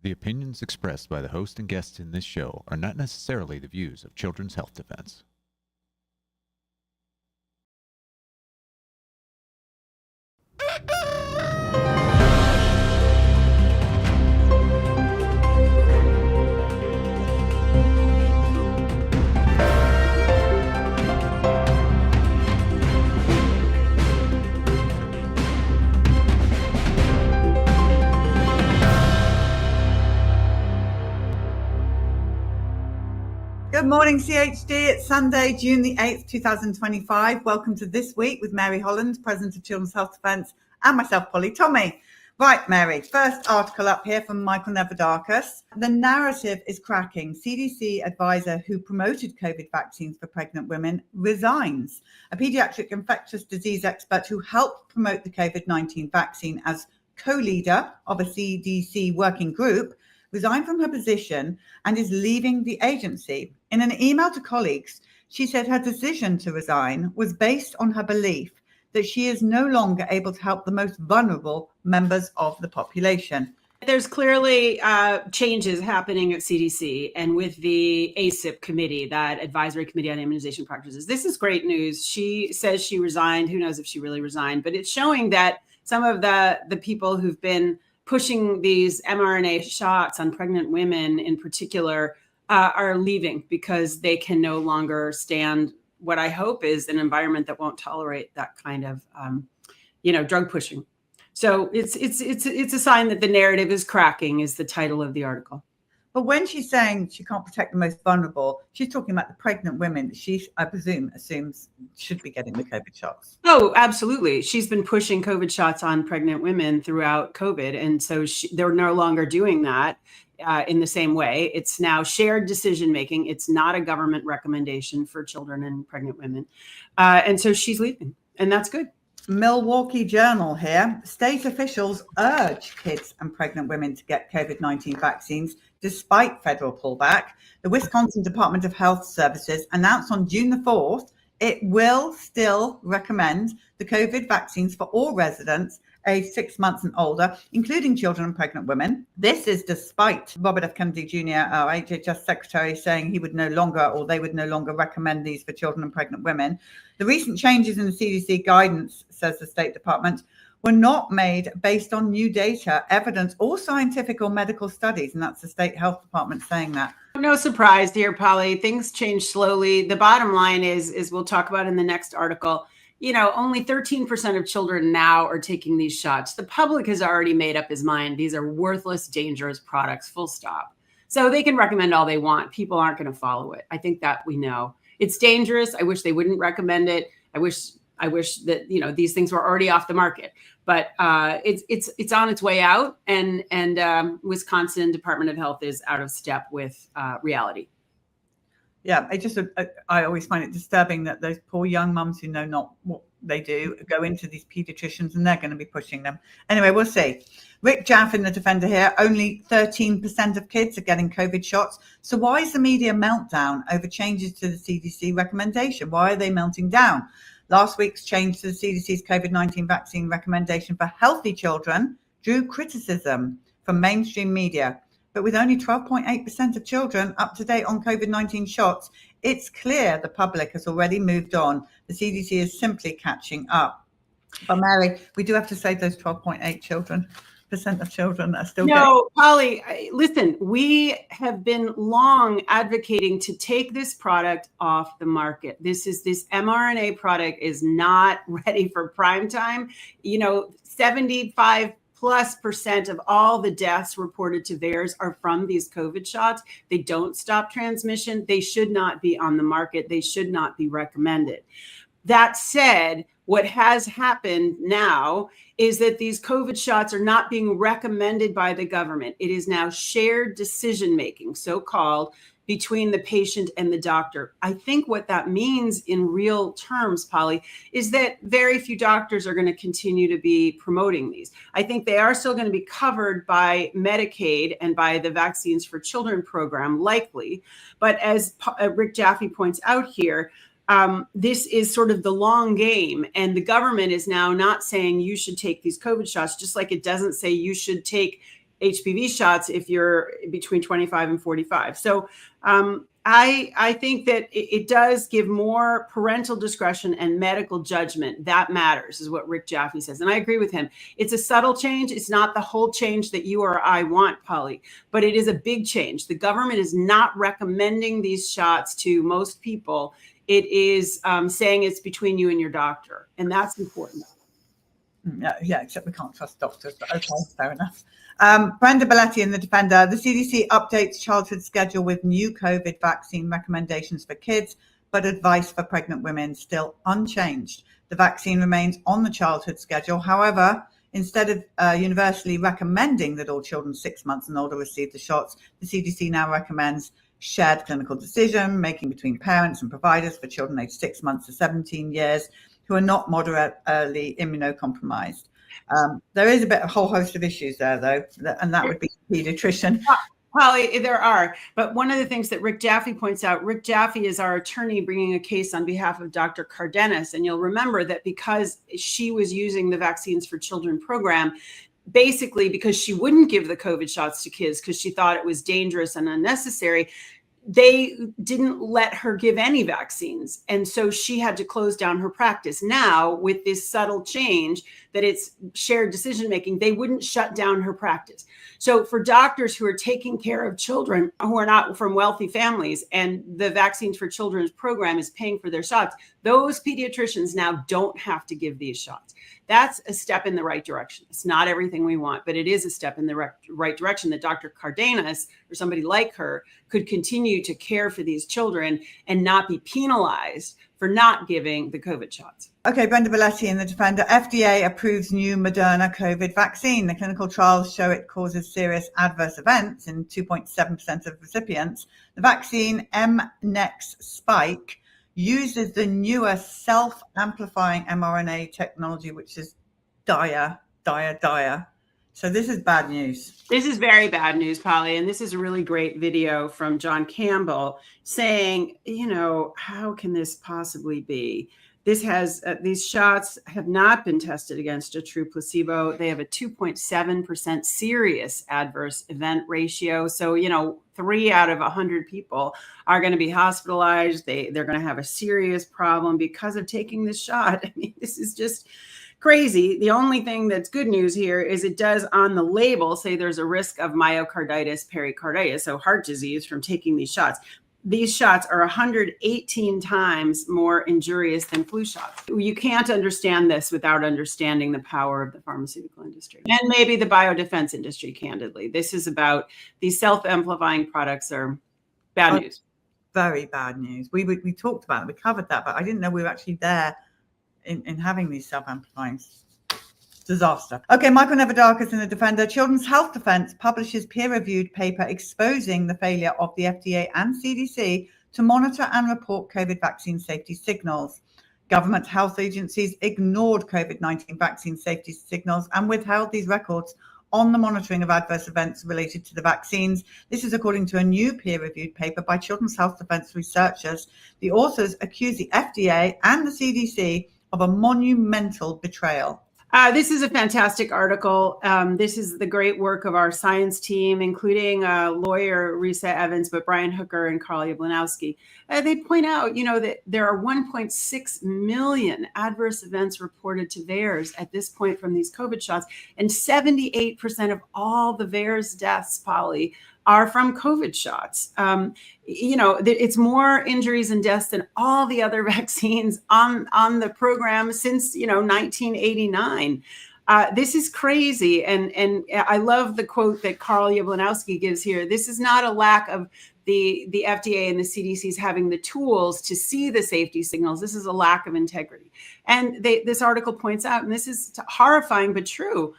The opinions expressed by the host and guests in this show are not necessarily the views of Children's Health Defense. Good morning, CHD. It's Sunday, June the 8th, 2025. Welcome to This Week with Mary Holland, President of Children's Health Defense, and myself, Polly Tommey. Right, Mary, first article up here from Michael Nevadakis. The narrative is cracking. CDC advisor who promoted COVID vaccines for pregnant women resigns. A pediatric infectious disease expert who helped promote the COVID-19 vaccine as co-leader of a CDC working group resigned from her position and is leaving the agency. In an email to colleagues, she said her decision to resign was based on her belief that she is no longer able to help the most vulnerable members of the population. There's clearly changes happening at CDC and with the ACIP committee, that Advisory Committee on Immunization Practices. This is great news. She says she resigned. Who knows if she really resigned, but it's showing that some of the people who've been pushing these mRNA shots on pregnant women in particular are leaving because they can no longer stand what I hope is an environment that won't tolerate that kind of, drug pushing. So it's a sign that the narrative is cracking, is the title of the article. But when she's saying she can't protect the most vulnerable, she's talking about the pregnant women that she, I presume, assumes should be getting the COVID shots. Oh, absolutely. She's been pushing COVID shots on pregnant women throughout COVID. And so they're no longer doing that in the same way. It's now shared decision making. It's not a government recommendation for children and pregnant women. And so she's leaving, and that's good. Milwaukee Journal here. State officials urge kids and pregnant women to get COVID-19 vaccines despite federal pullback. The Wisconsin Department of Health Services announced on June the 4th it will still recommend the COVID vaccines for all residents aged 6 months and older, including children and pregnant women. This is despite Robert F. Kennedy Jr., our HHS secretary, saying he would no longer, or they would no longer recommend these for children and pregnant women. The recent changes in the CDC guidance, says the State Department, were not made based on new data, evidence, or scientific or medical studies. And that's the State Health Department saying that. No surprise here, Polly. Things change slowly. The bottom line is we'll talk about in the next article, only 13% of children now are taking these shots. The public has already made up his mind. These are worthless, dangerous products, full stop. So they can recommend all they want. People aren't going to follow it. I think that we know. It's dangerous. I wish they wouldn't recommend it. I wish that, these things were already off the market, but it's on its way out, and Wisconsin Department of Health is out of step with reality. Yeah, I always find it disturbing that those poor young mums who know not what they do go into these pediatricians and they're going to be pushing them. Anyway, we'll see. Rick Jaffin, the defender here, only 13% of kids are getting COVID shots. So why is the media meltdown over changes to the CDC recommendation? Why are they melting down? Last week's change to the CDC's COVID-19 vaccine recommendation for healthy children drew criticism from mainstream media. But with only 12.8% of children up to date on COVID-19 shots, it's clear the public has already moved on. The CDC is simply catching up. But Mary, we do have to say those 12.8% of children are still No, Polly, listen, we have been long advocating to take this product off the market. This mRNA product is not ready for prime time. 75% plus of all the deaths reported to VAERS are from these COVID shots. They don't stop transmission. They should not be on the market. They should not be recommended. That said, what has happened now is that these COVID shots are not being recommended by the government. It is now shared decision-making, so-called, between the patient and the doctor. I think what that means in real terms, Polly, is that very few doctors are going to continue to be promoting these. I think they are still going to be covered by Medicaid and by the Vaccines for Children program, likely. But as Rick Jaffe points out here, this is sort of the long game, and the government is now not saying you should take these COVID shots, just like it doesn't say you should take HPV shots if you're between 25 and 45. So I think that it does give more parental discretion and medical judgment. That matters, is what Rick Jaffe says. And I agree with him. It's a subtle change. It's not the whole change that you or I want, Polly, but it is a big change. The government is not recommending these shots to most people. It is saying it's between you and your doctor. And that's important. Yeah, except we can't trust doctors, but okay, fair enough. Brenda Belletti in The Defender, the CDC updates childhood schedule with new COVID vaccine recommendations for kids, but advice for pregnant women still unchanged. The vaccine remains on the childhood schedule. However, instead of universally recommending that all children 6 months and older receive the shots, the CDC now recommends shared clinical decision making between parents and providers for children aged 6 months to 17 years who are not moderately immunocompromised. There is a whole host of issues there, though, and that would be pediatrician. Polly, there are. But one of the things that Rick Jaffe points out, Rick Jaffe is our attorney bringing a case on behalf of Dr. Cardenas. And you'll remember that because she was using the Vaccines for Children program, basically because she wouldn't give the COVID shots to kids because she thought it was dangerous and unnecessary, they didn't let her give any vaccines. And so she had to close down her practice. Now, with this subtle change that it's shared decision making, they wouldn't shut down her practice. So for doctors who are taking care of children who are not from wealthy families and the Vaccines for Children's program is paying for their shots, those pediatricians now don't have to give these shots. That's a step in the right direction. It's not everything we want, but it is a step in the right direction that Dr. Cardenas or somebody like her could continue to care for these children and not be penalized for not giving the COVID shots. Okay, Brenda Belletti in The Defender. FDA approves new Moderna COVID vaccine. The clinical trials show it causes serious adverse events in 2.7% of recipients. The vaccine mNEX spike uses the newer self-amplifying mRNA technology, which is dire. So this is bad news. This is very bad news, Polly. And this is a really great video from John Campbell saying, how can this possibly be? This has these shots have not been tested against a true placebo. They have a 2.7% serious adverse event ratio. So, 3 out of 100 people are going to be hospitalized. They're going to have a serious problem because of taking this shot. I mean, this is just crazy. The only thing that's good news here is it does on the label say there's a risk of myocarditis, pericarditis, so heart disease from taking these shots. These shots are 118 times more injurious than flu shots. You can't understand this without understanding the power of the pharmaceutical industry and maybe the biodefense industry, candidly. This is about these self-amplifying products are bad news. Very bad news. We talked about it. We covered that, but I didn't know we were actually there in having these self-amplifying. Disaster. Okay, Michael Nevadakis in The Defender. Children's Health Defense publishes peer-reviewed paper exposing the failure of the FDA and CDC to monitor and report COVID vaccine safety signals. Government health agencies ignored COVID-19 vaccine safety signals and withheld these records on the monitoring of adverse events related to the vaccines. This is according to a new peer-reviewed paper by Children's Health Defense researchers. The authors accuse the FDA and the CDC of a monumental betrayal. This is a fantastic article. This is the great work of our science team, including lawyer Risa Evans, but Brian Hooker and Carl Jablanowski. They point out, that there are 1.6 million adverse events reported to VAERS at this point from these COVID shots, and 78% of all the VAERS deaths, Polly, are from COVID shots. It's more injuries and deaths than all the other vaccines on the program since, 1989. This is crazy. And I love the quote that Carl Jablanowski gives here. This is not a lack of the FDA and the CDC's having the tools to see the safety signals. This is a lack of integrity. And this article points out, and this is horrifying but true,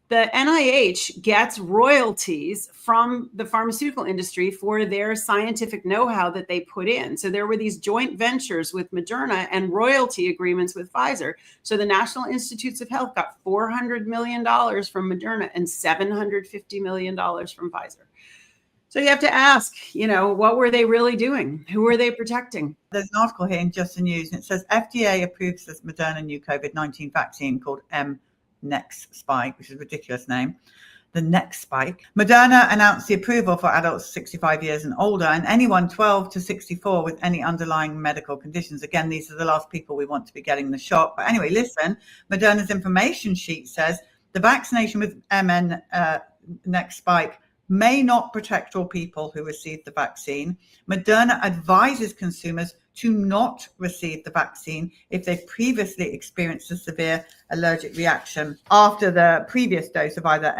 the NIH gets royalties from the pharmaceutical industry for their scientific know-how that they put in. So there were these joint ventures with Moderna and royalty agreements with Pfizer. So the National Institutes of Health got $400 million from Moderna and $750 million from Pfizer. So you have to ask, what were they really doing? Who were they protecting? There's an article here in Just the News, and it says FDA approves this Moderna new COVID-19 vaccine called mNEX spike, which is a ridiculous name. the next spike. Moderna announced the approval for adults 65 years and older and anyone 12 to 64 with any underlying medical conditions. Again, these are the last people we want to be getting the shot. But anyway, listen, Moderna's information sheet says the vaccination with MN next spike may not protect all people who receive the vaccine. Moderna advises consumers to not receive the vaccine if they previously experienced a severe allergic reaction after the previous dose of either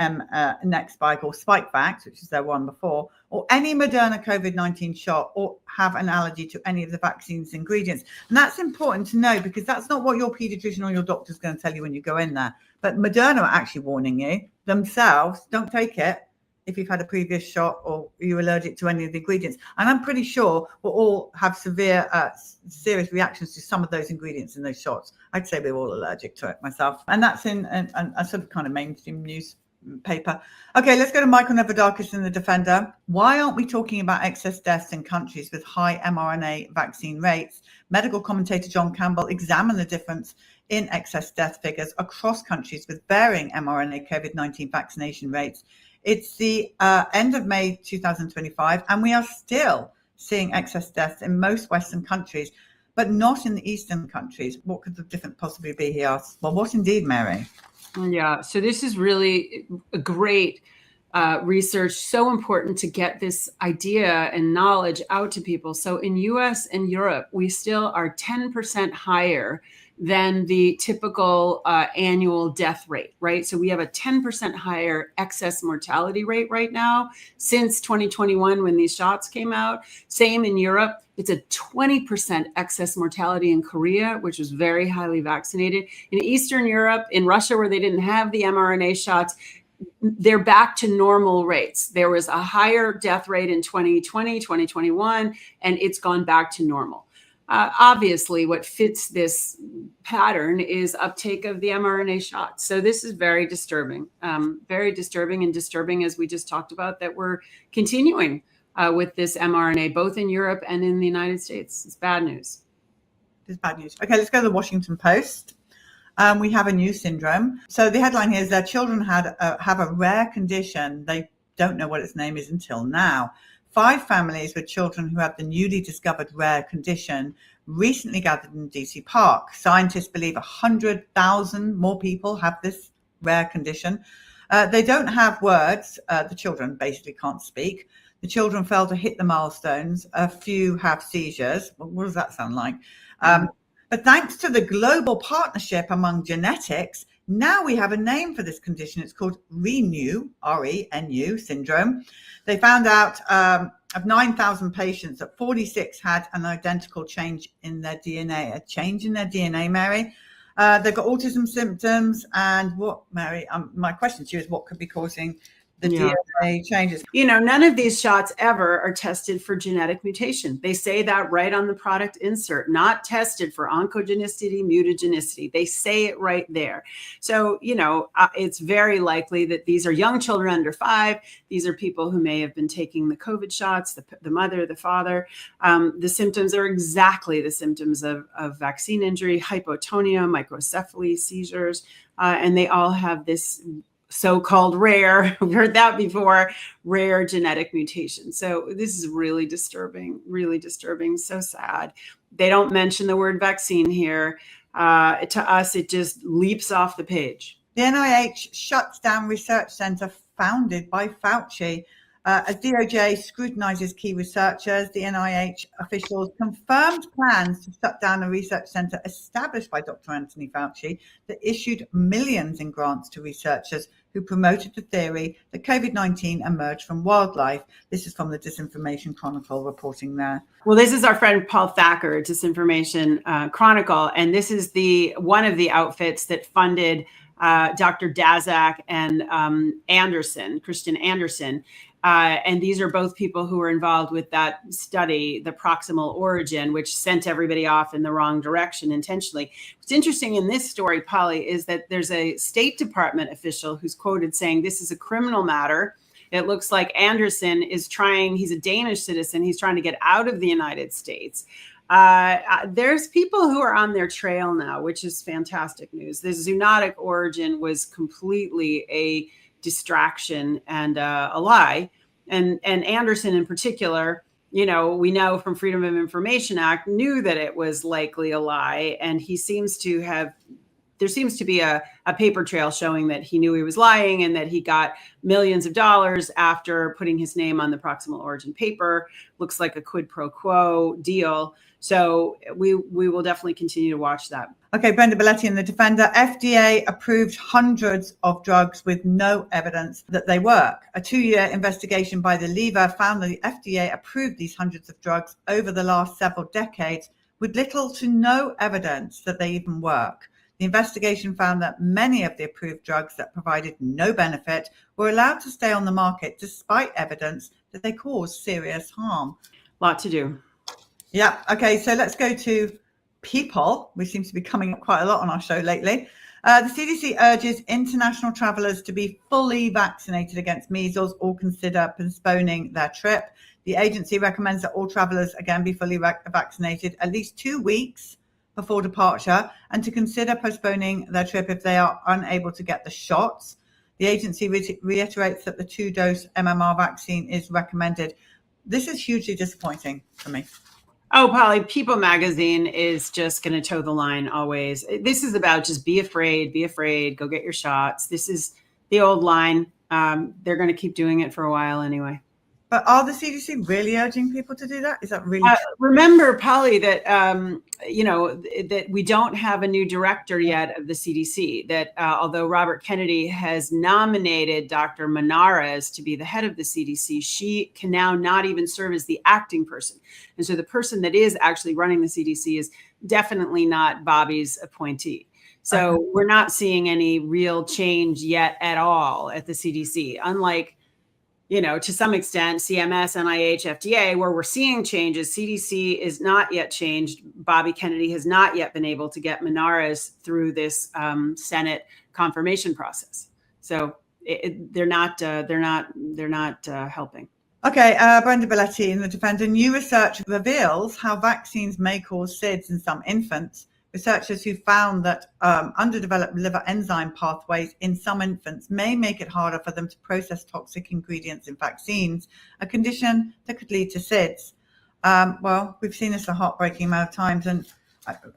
next spike or Spikevax, which is their one before, or any Moderna COVID-19 shot, or have an allergy to any of the vaccine's ingredients. And that's important to know because that's not what your pediatrician or your doctor is going to tell you when you go in there. But Moderna are actually warning you themselves, don't take it if you've had a previous shot or you're allergic to any of the ingredients. And I'm pretty sure we'll all have serious reactions to some of those ingredients in those shots. I'd say we're all allergic to it myself. And that's in a sort of kind of mainstream newspaper. Okay, let's go to Michael Nevadakis in the Defender. Why aren't we talking about excess deaths in countries with high mRNA vaccine rates? Medical commentator John Campbell examined the difference in excess death figures across countries with varying mRNA COVID-19 vaccination rates. It's the end of May 2025, and we are still seeing excess deaths in most Western countries, but not in the Eastern countries. What could the difference possibly be, he asks? Well, what indeed, Mary? Yeah, so this is really a great research, so important to get this idea and knowledge out to people. So in US and Europe, we still are 10% higher than the typical annual death rate, right? So we have a 10% higher excess mortality rate right now since 2021 when these shots came out. Same in Europe. It's a 20% excess mortality in Korea, which was very highly vaccinated. In Eastern Europe, in Russia, where they didn't have the mRNA shots, they're back to normal rates. There was a higher death rate in 2020, 2021, and it's gone back to normal. Obviously, what fits this pattern is uptake of the mRNA shots. So this is very disturbing, and disturbing as we just talked about that we're continuing with this mRNA, both in Europe and in the United States. It's bad news. It's bad news. Okay, let's go to the Washington Post. We have a new syndrome. So the headline here is their children have a rare condition. They don't know what its name is until now. 5 families with children who have the newly discovered rare condition recently gathered in DC Park. Scientists believe 100,000 more people have this rare condition. They don't have words. The children basically can't speak. The children fail to hit the milestones. A few have seizures. Well, what does that sound like? But thanks to the global partnership among genetics, now we have a name for this condition. It's called ReNu, R-E-N-U syndrome. They found out of 9,000 patients that 46 had an identical change in their DNA. A change in their DNA, Mary? They've got autism symptoms. And what, Mary, my question to you is what could be causing the DNA changes? You know, none of these shots ever are tested for genetic mutation. They say that right on the product insert, not tested for oncogenicity, mutagenicity. They say it right there. So, you know, it's very likely that these are young children under 5. These are people who may have been taking the COVID shots, the mother, the father. The symptoms are exactly the symptoms of vaccine injury, hypotonia, microcephaly, seizures, and they all have this so-called rare, we've heard that before, rare genetic mutation. So this is really disturbing, so sad. They don't mention the word vaccine here. To us, it just leaps off the page. The NIH shuts down research center founded by Fauci. As DOJ scrutinizes key researchers, the NIH officials confirmed plans to shut down a research center established by Dr. Anthony Fauci that issued millions in grants to researchers who promoted the theory that COVID-19 emerged from wildlife. This is from the Disinformation Chronicle reporting there. Well, this is our friend Paul Thacker, Disinformation Chronicle, and this is one of the outfits that funded Dr. Daszak and Christian Anderson. And these are both people who were involved with that study, the proximal origin, which sent everybody off in the wrong direction intentionally. What's interesting in this story, Polly, is that there's a State Department official who's quoted saying this is a criminal matter. It looks like Anderson is he's a Danish citizen. He's trying to get out of the United States. There's people who are on their trail now, which is fantastic news. The zoonotic origin was completely a distraction and a lie. And Anderson in particular, we know from Freedom of Information Act, knew that it was likely a lie. And there seems to be a paper trail showing that he knew he was lying and that he got millions of dollars after putting his name on the proximal origin paper. Looks like a quid pro quo deal. So we will definitely continue to watch that. Okay, Brenda Belletti in The Defender. FDA approved hundreds of drugs with no evidence that they work. A 2-year investigation by the Lever found that the FDA approved these hundreds of drugs over the last several decades with little to no evidence that they even work. The investigation found that many of the approved drugs that provided no benefit were allowed to stay on the market despite evidence that they cause serious harm. Lot to do. Yeah. Okay. So let's go to people, which seems to be coming up quite a lot on our show lately. The CDC urges international travelers to be fully vaccinated against measles or consider postponing their trip. The agency recommends that all travelers, again, be fully vaccinated at least 2 weeks before departure and to consider postponing their trip if they are unable to get the shots. The agency reiterates that the 2-dose MMR vaccine is recommended. This is hugely disappointing for me. Oh, Polly, People Magazine is just going to toe the line always. This is about just be afraid, go get your shots. This is the old line. They're going to keep doing it for a while anyway. But are the CDC really urging people to do that? Is that really true? Remember, Polly, that that we don't have a new director yet of the CDC. That although Robert Kennedy has nominated Dr. Menares to be the head of the CDC, she can now not even serve as the acting person. And so the person that is actually running the CDC is definitely not Bobby's appointee. So we're not seeing any real change yet at all at the CDC, unlike to some extent, CMS, NIH, FDA, where we're seeing changes. CDC is not yet changed. Bobby Kennedy has not yet been able to get Menares through this Senate confirmation process. So they're not helping. Okay, Brenda Belletti in The Defender. New research reveals how vaccines may cause SIDS in some infants. Researchers who found that underdeveloped liver enzyme pathways in some infants may make it harder for them to process toxic ingredients in vaccines, a condition that could lead to SIDS. Well, we've seen this a heartbreaking amount of times. And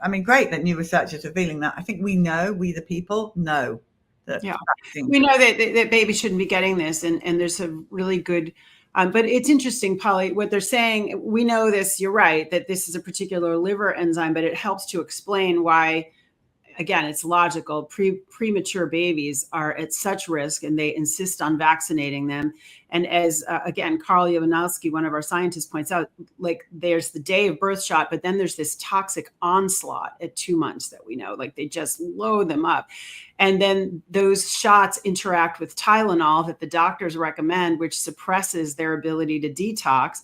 I mean, great that new research is revealing that. I think we the people know that. Yeah, we know that babies shouldn't be getting this. And there's a really good but it's interesting, Polly, what they're saying. We know this, you're right, that this is a particular liver enzyme, but it helps to explain why, again, it's logical. Premature babies are at such risk and they insist on vaccinating them. And as, again, Carl Yabanowski, one of our scientists, points out, like there's the day of birth shot, but then there's this toxic onslaught at 2 months that we know, like they just load them up. And then those shots interact with Tylenol that the doctors recommend, which suppresses their ability to detox.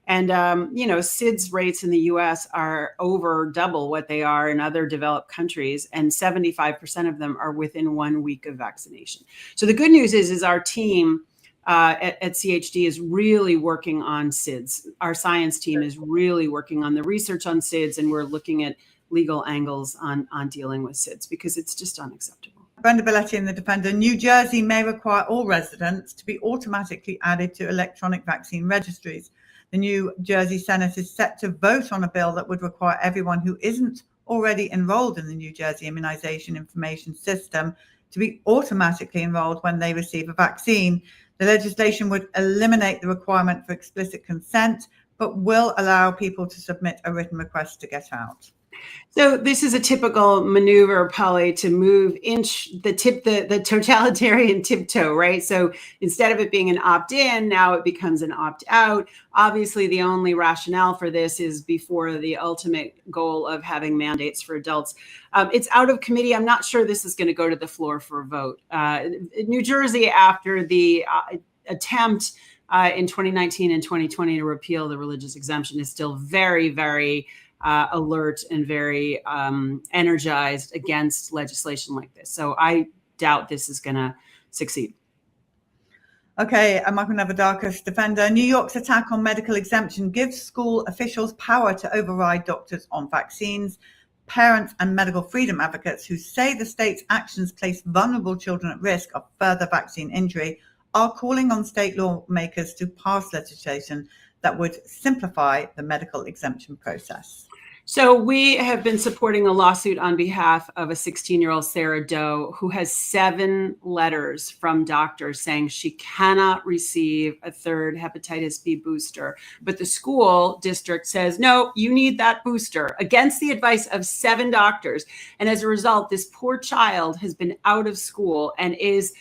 And, SIDS rates in the U.S. are over double what they are in other developed countries. And 75% of them are within 1 week of vaccination. So the good news is our team at CHD is really working on SIDS. Our science team is really working on the research on SIDS, and we're looking at legal angles on dealing with SIDS because it's just unacceptable. Brenda Belletti in The Defender. New Jersey may require all residents to be automatically added to electronic vaccine registries. The New Jersey Senate is set to vote on a bill that would require everyone who isn't already enrolled in the New Jersey Immunization Information System to be automatically enrolled when they receive a vaccine. The legislation would eliminate the requirement for explicit consent, but will allow people to submit a written request to get out. So this is a typical maneuver, Polly, to move the totalitarian tiptoe, right? So instead of it being an opt-in, now it becomes an opt-out. Obviously, the only rationale for this is before the ultimate goal of having mandates for adults. It's out of committee. I'm not sure this is going to go to the floor for a vote. New Jersey, after the attempt in 2019 and 2020 to repeal the religious exemption, is still very, very alert and very energized against legislation like this. So I doubt this is going to succeed. Okay, I'm Michael Navadakis, Defender. New York's attack on medical exemption gives school officials power to override doctors on vaccines. Parents and medical freedom advocates who say the state's actions place vulnerable children at risk of further vaccine injury are calling on state lawmakers to pass legislation that would simplify the medical exemption process. So we have been supporting a lawsuit on behalf of a 16-year-old Sarah Doe who has 7 letters from doctors saying she cannot receive a third hepatitis B booster. But the school district says, no, you need that booster, against the advice of 7 doctors. And as a result, this poor child has been out of school and is,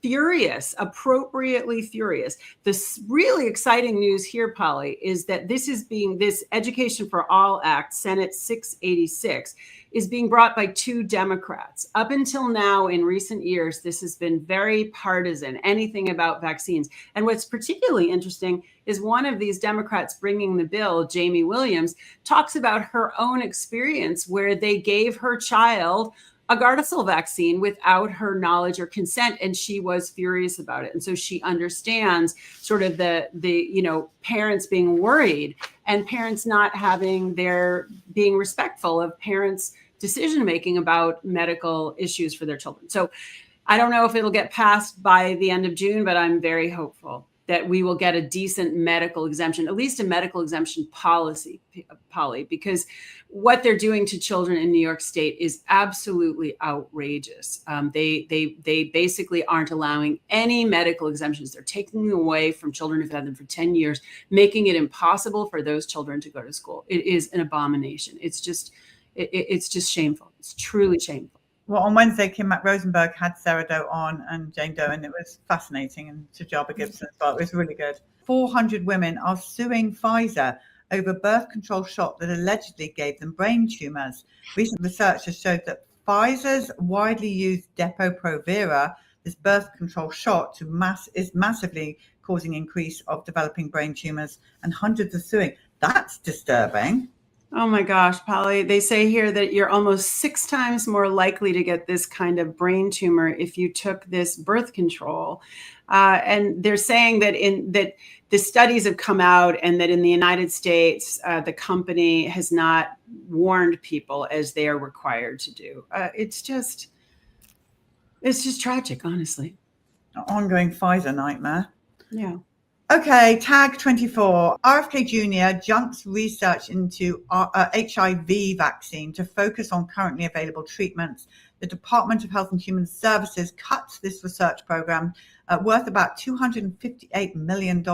furious, appropriately furious. This really exciting news here, Polly, is that this Education for All Act, Senate 686, is being brought by 2 Democrats. Up until now, in recent years, this has been very partisan, anything about vaccines. And what's particularly interesting is one of these Democrats bringing the bill, Jamie Williams, talks about her own experience where they gave her child a Gardasil vaccine without her knowledge or consent, and she was furious about it. And so she understands sort of the parents being worried and parents not being respectful of parents' decision making about medical issues for their children. So I don't know if it'll get passed by the end of June, but I'm very hopeful that we will get a decent medical exemption, at least a medical exemption policy, Polly, because what they're doing to children in New York State is absolutely outrageous. They basically aren't allowing any medical exemptions. They're taking them away from children who've had them for 10 years, making it impossible for those children to go to school. It is an abomination. It's just shameful. It's truly shameful. Well, on Wednesday, Kim Rosenberg had Sarah Doe on and Jane Doe, and it was fascinating, and Tajaba Gibson as well. It was really good. 400 women are suing Pfizer over birth control shot that allegedly gave them brain tumors. Recent research has showed that Pfizer's widely used Depo-Provera, this birth control shot, is massively causing increase of developing brain tumors, and hundreds are suing. That's disturbing. Oh my gosh, Polly, they say here that you're almost 6 times more likely to get this kind of brain tumor if you took this birth control. And they're saying that the studies have come out and that in the United States, the company has not warned people as they are required to do. It's just tragic, honestly. An ongoing Pfizer nightmare. Yeah. Okay, tag 24. RFK Jr. jumps research into HIV vaccine to focus on currently available treatments. The Department of Health and Human Services cuts this research program worth about $258 million,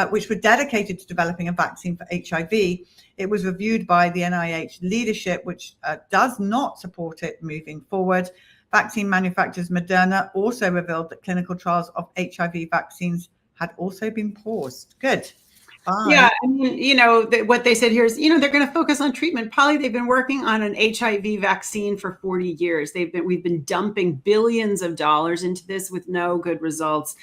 which were dedicated to developing a vaccine for HIV. It was reviewed by the NIH leadership, which does not support it moving forward. Vaccine manufacturers Moderna also revealed that clinical trials of HIV vaccines had also been paused. Good. Bye. Yeah, I mean, what they said here is, they're going to focus on treatment. Polly, they've been working on an HIV vaccine for 40 years. We've been dumping billions of dollars into this with no good results.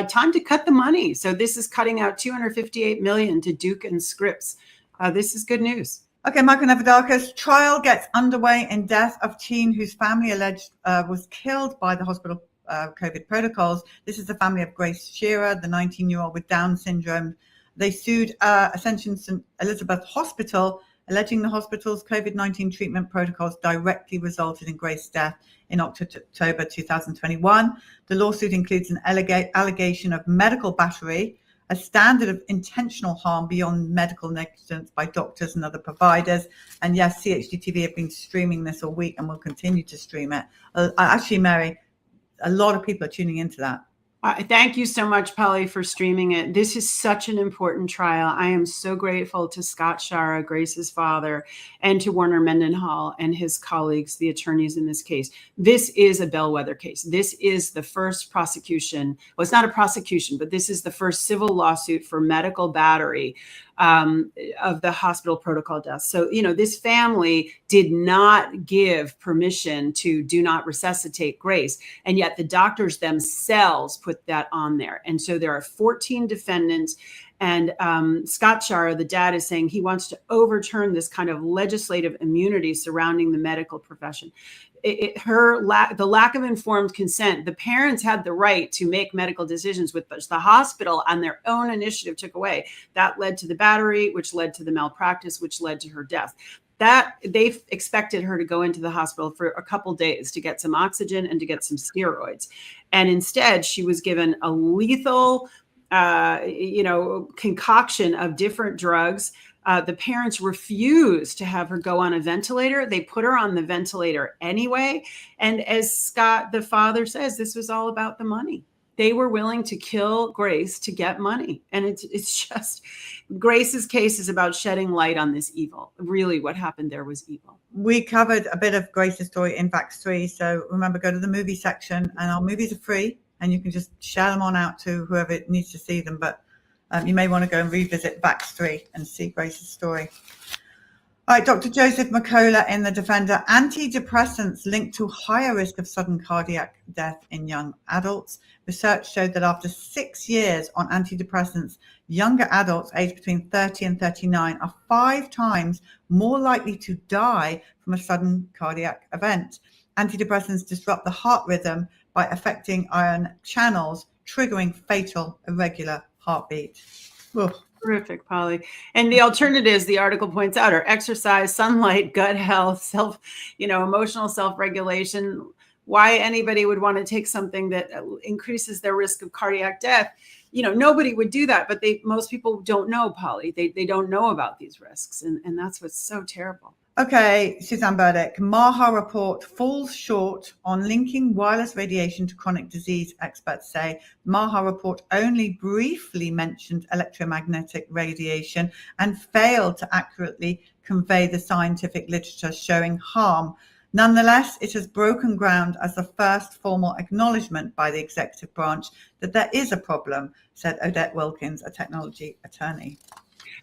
Time to cut the money. So this is cutting out $258 million to Duke and Scripps. This is good news. Okay, Michael Nevadakis, trial gets underway in death of teen whose family alleged was killed by the hospital COVID protocols. This is the family of Grace Shearer, the 19-year-old with Down syndrome. They sued Ascension St. Elizabeth Hospital, alleging the hospital's COVID-19 treatment protocols directly resulted in Grace's death in October 2021. The lawsuit includes an allegation of medical battery, a standard of intentional harm beyond medical negligence by doctors and other providers. And yes, CHD TV have been streaming this all week and will continue to stream it. Actually, Mary, a lot of people are tuning into that. Thank you so much, Polly, for streaming it. This is such an important trial. I am so grateful to Scott Shara, Grace's father, and to Warner Mendenhall and his colleagues, the attorneys in this case. This is a bellwether case. This is the first prosecution. Well, it's not a prosecution, but this is the first civil lawsuit for medical battery of the hospital protocol deaths. So, this family did not give permission to do not resuscitate Grace, and yet the doctors themselves put that on there. And so there are 14 defendants, and Scott Shara, the dad, is saying he wants to overturn this kind of legislative immunity surrounding the medical profession. The lack of informed consent, the parents had the right to make medical decisions, which the hospital on their own initiative took away. That led to the battery, which led to the malpractice, which led to her death. that they expected her to go into the hospital for a couple days to get some oxygen and to get some steroids. And instead she was given a lethal, concoction of different drugs. The parents refused to have her go on a ventilator. They put her on the ventilator anyway. And as Scott, the father, says, this was all about the money. They were willing to kill Grace to get money. And it's just, Grace's case is about shedding light on this evil. Really, what happened there was evil. We covered a bit of Grace's story in Vax 3. So remember, go to the movie section, and our movies are free, and you can just share them on out to whoever needs to see them. But you may want to go and revisit Vax 3 and see Grace's story. All right, Dr. Joseph McCullough in The Defender. Antidepressants linked to higher risk of sudden cardiac death in young adults. Research showed that after 6 years on antidepressants, younger adults aged between 30 and 39 are 5 times more likely to die from a sudden cardiac event. Antidepressants disrupt the heart rhythm by affecting ion channels, triggering fatal irregular heartbeat. Ugh. Terrific, Polly. And the alternatives, the article points out, are exercise, sunlight, gut health, emotional self-regulation. Why anybody would want to take something that increases their risk of cardiac death? Nobody would do that, but most people don't know, Polly. They don't know about these risks. And that's what's so terrible. Okay, Suzanne Burdick, Maha report falls short on linking wireless radiation to chronic disease, experts say. Maha report only briefly mentioned electromagnetic radiation and failed to accurately convey the scientific literature showing harm. Nonetheless, it has broken ground as the first formal acknowledgement by the executive branch that there is a problem, said Odette Wilkins, a technology attorney.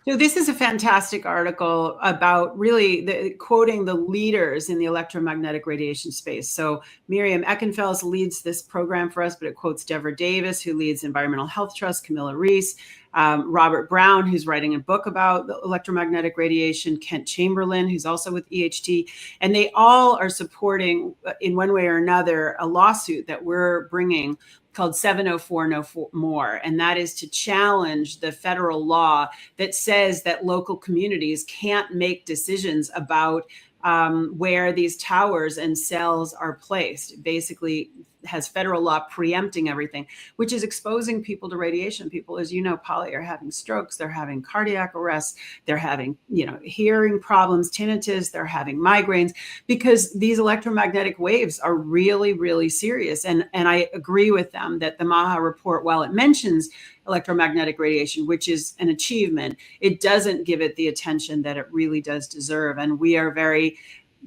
So this is a fantastic article about really quoting the leaders in the electromagnetic radiation space. So Miriam Eckenfels leads this program for us, but it quotes Deborah Davis, who leads Environmental Health Trust, Camilla Reese, Robert Brown, who's writing a book about the electromagnetic radiation, Kent Chamberlain, who's also with EHT. And they all are supporting, in one way or another, a lawsuit that we're bringing called 704 No More. And that is to challenge the federal law that says that local communities can't make decisions about where these towers and cells are placed. It basically has federal law preempting everything, which is exposing people to radiation. People, as you know, Polly, are having strokes, they're having cardiac arrests, they're having, hearing problems, tinnitus, they're having migraines, because these electromagnetic waves are really, really serious. And I agree with them that the Maha report, while it mentions electromagnetic radiation, which is an achievement, it doesn't give it the attention that it really does deserve. And we are very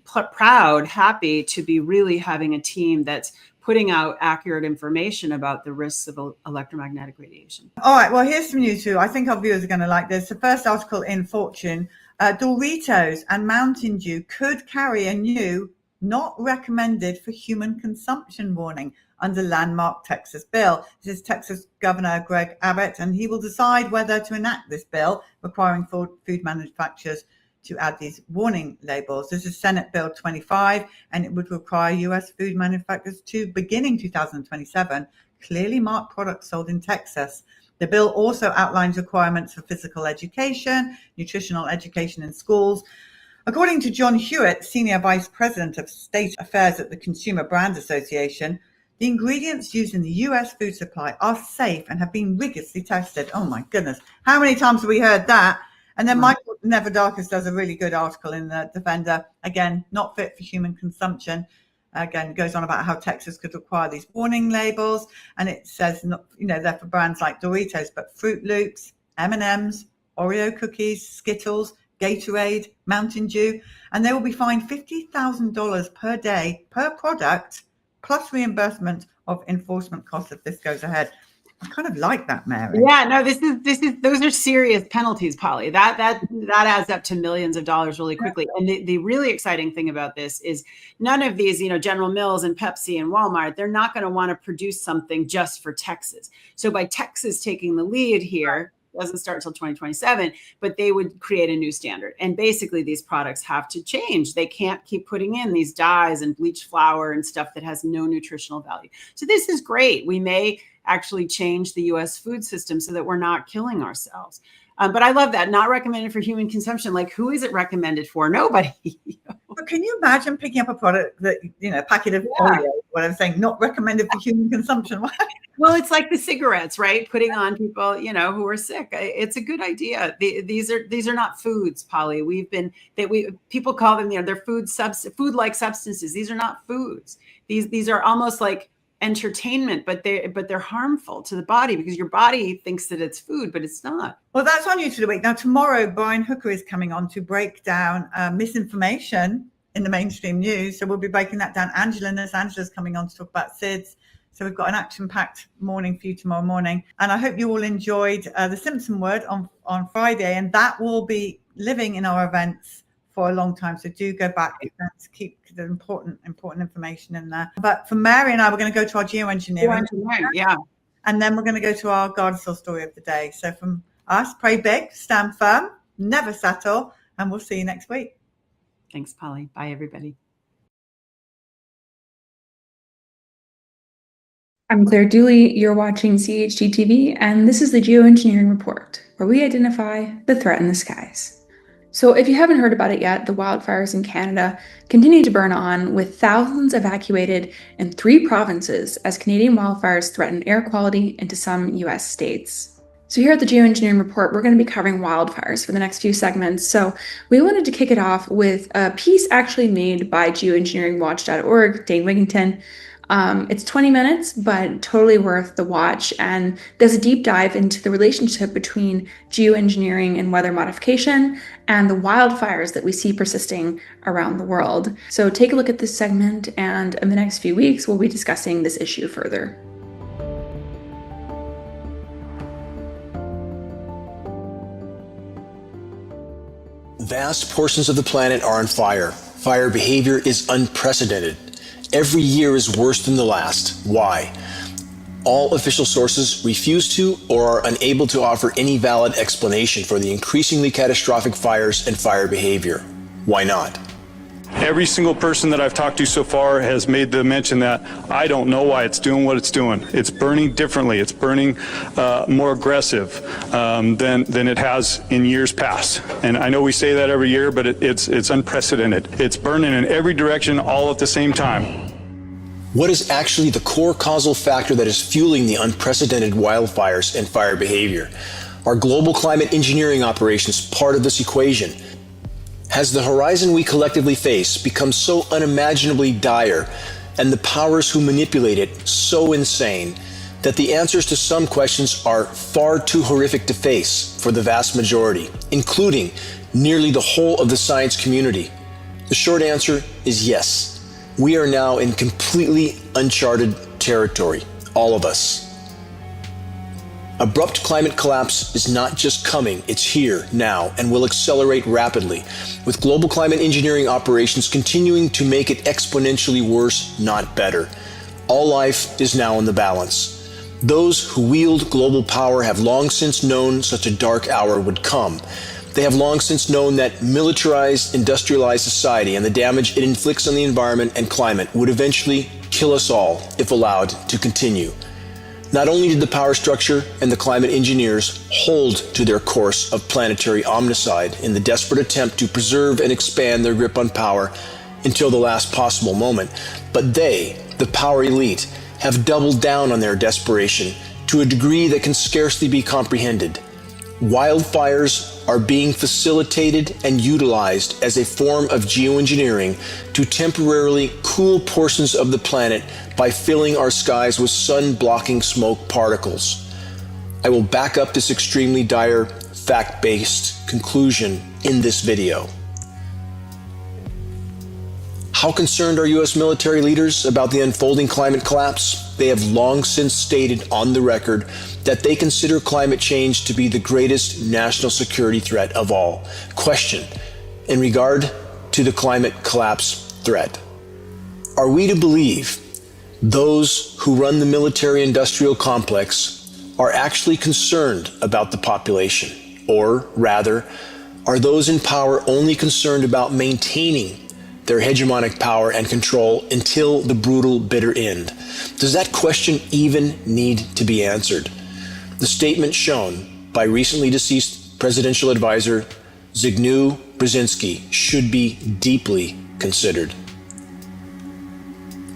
proud, happy to be really having a team that's putting out accurate information about the risks of electromagnetic radiation. All right, well, here's some news too. I think our viewers are going to like this. The first article in Fortune, Doritos and Mountain Dew could carry a new not recommended for human consumption warning under landmark Texas bill. This is Texas Governor Greg Abbott, and he will decide whether to enact this bill requiring food manufacturers to add these warning labels. This is Senate Bill 25, and it would require U.S. food manufacturers to, beginning 2027, clearly mark products sold in Texas. The bill also outlines requirements for physical education, nutritional education in schools. According to John Hewitt, Senior Vice President of State Affairs at the Consumer Brand Association, the ingredients used in the U.S. food supply are safe and have been rigorously tested. Oh my goodness. How many times have we heard that? And then Michael Neverdakis does a really good article in the Defender. Again, not fit for human consumption. Again, it goes on about how Texas could require these warning labels. And it says, they're for brands like Doritos, but Fruit Loops, M&Ms, Oreo cookies, Skittles, Gatorade, Mountain Dew. And they will be fined $50,000 per day per product, plus reimbursement of enforcement costs if this goes ahead. I kind of like that, Mary. Yeah, no, this is those are serious penalties, Polly. That adds up to millions of dollars really quickly. And the really exciting thing about this is none of these, General Mills and Pepsi and Walmart, they're not going to want to produce something just for Texas. So by Texas taking the lead here, doesn't start until 2027, but they would create a new standard. And basically these products have to change. They can't keep putting in these dyes and bleached flour and stuff that has no nutritional value. So this is great. We may actually change the U.S. food system so that we're not killing ourselves. But I love that. Not recommended for human consumption. Like, who is it recommended for? Nobody. But can you imagine picking up a product that, a packet of Oreo, what I'm saying, not recommended for human consumption? Well, it's like the cigarettes, right? Putting on people, who are sick. It's a good idea. These are not foods, Polly. People call them, they're food-like substances. These are not foods. These are almost like entertainment, but they're harmful to the body because your body thinks that it's food, but it's not. Well, that's on News for the Week. Now, tomorrow, Brian Hooker is coming on to break down misinformation in the mainstream news. So we'll be breaking that down. Angela's coming on to talk about SIDS. So we've got an action-packed morning for you tomorrow morning. And I hope you all enjoyed the Simpson Word on Friday. And that will be living in our events for a long time. So do go back to keep the important information in there. But for Mary and I, we're going to go to our geoengineering. Yeah. And then we're going to go to our Gardasil story of the day. So from us, pray big, stand firm, never settle. And we'll see you next week. Thanks, Polly. Bye, everybody. I'm Claire Dooley, you're watching CHGTV, and this is the Geoengineering Report, where we identify the threat in the skies. So if you haven't heard about it yet, the wildfires in Canada continue to burn on, with thousands evacuated in 3 provinces as Canadian wildfires threaten air quality into some US states. So here at the Geoengineering Report, we're going to be covering wildfires for the next few segments. So we wanted to kick it off with a piece actually made by geoengineeringwatch.org, Dane Wigington. It's 20 minutes, but totally worth the watch, and there's a deep dive into the relationship between geoengineering and weather modification and the wildfires that we see persisting around the world. So take a look at this segment, and in the next few weeks, we'll be discussing this issue further. Vast portions of the planet are on fire. Fire behavior is unprecedented. Every year is worse than the last. Why? All official sources refuse to or are unable to offer any valid explanation for the increasingly catastrophic fires and fire behavior. Why not? Every single person that I've talked to so far has made the mention that I don't know why it's doing what it's doing. It's burning differently. It's burning more aggressive than it has in years past. And I know we say that every year, but it's unprecedented. It's burning in every direction all at the same time. What is actually the core causal factor that is fueling the unprecedented wildfires and fire behavior? Are global climate engineering operations part of this equation? Has the horizon we collectively face become so unimaginably dire and the powers who manipulate it so insane that the answers to some questions are far too horrific to face for the vast majority, including nearly the whole of the science community? The short answer is yes. We are now in completely uncharted territory, all of us. Abrupt climate collapse is not just coming, it's here now and will accelerate rapidly, with global climate engineering operations continuing to make it exponentially worse, not better. All life is now in the balance. Those who wield global power have long since known such a dark hour would come. They have long since known that militarized, industrialized society and the damage it inflicts on the environment and climate would eventually kill us all if allowed to continue. Not only did the power structure and the climate engineers hold to their course of planetary omnicide in the desperate attempt to preserve and expand their grip on power until the last possible moment, but they, the power elite, have doubled down on their desperation to a degree that can scarcely be comprehended. Wildfires are being facilitated and utilized as a form of geoengineering to temporarily cool portions of the planet by filling our skies with sun-blocking smoke particles. I will back up this extremely dire, fact-based conclusion in this video. How concerned are U.S. military leaders about the unfolding climate collapse? They have long since stated on the record that they consider climate change to be the greatest national security threat of all. Question: in regard to the climate collapse threat, are we to believe those who run the military-industrial complex are actually concerned about the population? Or rather, are those in power only concerned about maintaining their hegemonic power and control until the brutal, bitter end? Does that question even need to be answered? The statement shown by recently deceased Presidential Advisor Zbigniew Brzezinski should be deeply considered.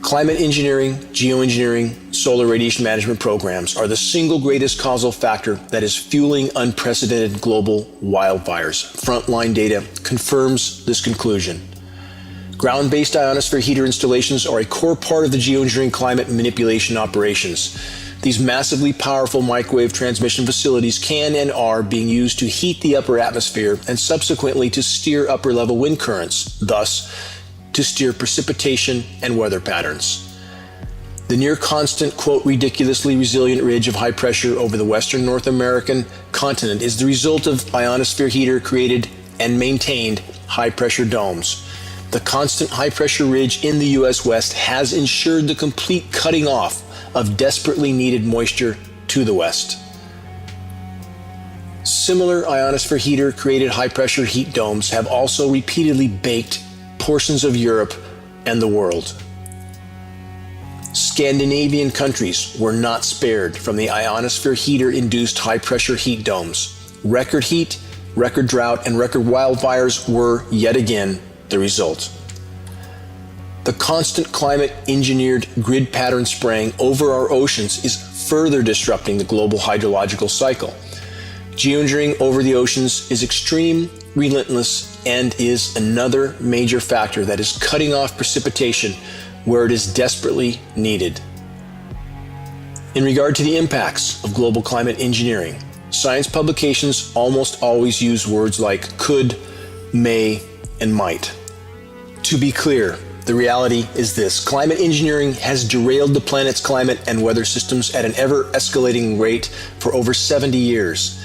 Climate engineering, geoengineering, solar radiation management programs are the single greatest causal factor that is fueling unprecedented global wildfires. Frontline data confirms this conclusion. Ground-based ionosphere heater installations are a core part of the geoengineering climate manipulation operations. These massively powerful microwave transmission facilities can and are being used to heat the upper atmosphere and subsequently to steer upper-level wind currents, thus to steer precipitation and weather patterns. The near-constant, quote, ridiculously resilient ridge of high pressure over the western North American continent is the result of ionosphere heater-created and maintained high-pressure domes. The constant high-pressure ridge in the U.S. West has ensured the complete cutting off of desperately needed moisture to the west. Similar ionosphere heater-created high-pressure heat domes have also repeatedly baked portions of Europe and the world. Scandinavian countries were not spared from the ionosphere heater-induced high-pressure heat domes. Record heat, record drought, and record wildfires were, yet again, the result. The constant climate-engineered grid pattern spraying over our oceans is further disrupting the global hydrological cycle. Geoengineering over the oceans is extreme, relentless, and is another major factor that is cutting off precipitation where it is desperately needed. In regard to the impacts of global climate engineering, science publications almost always use words like could, may, and might. To be clear, the reality is this: climate engineering has derailed the planet's climate and weather systems at an ever-escalating rate for over 70 years.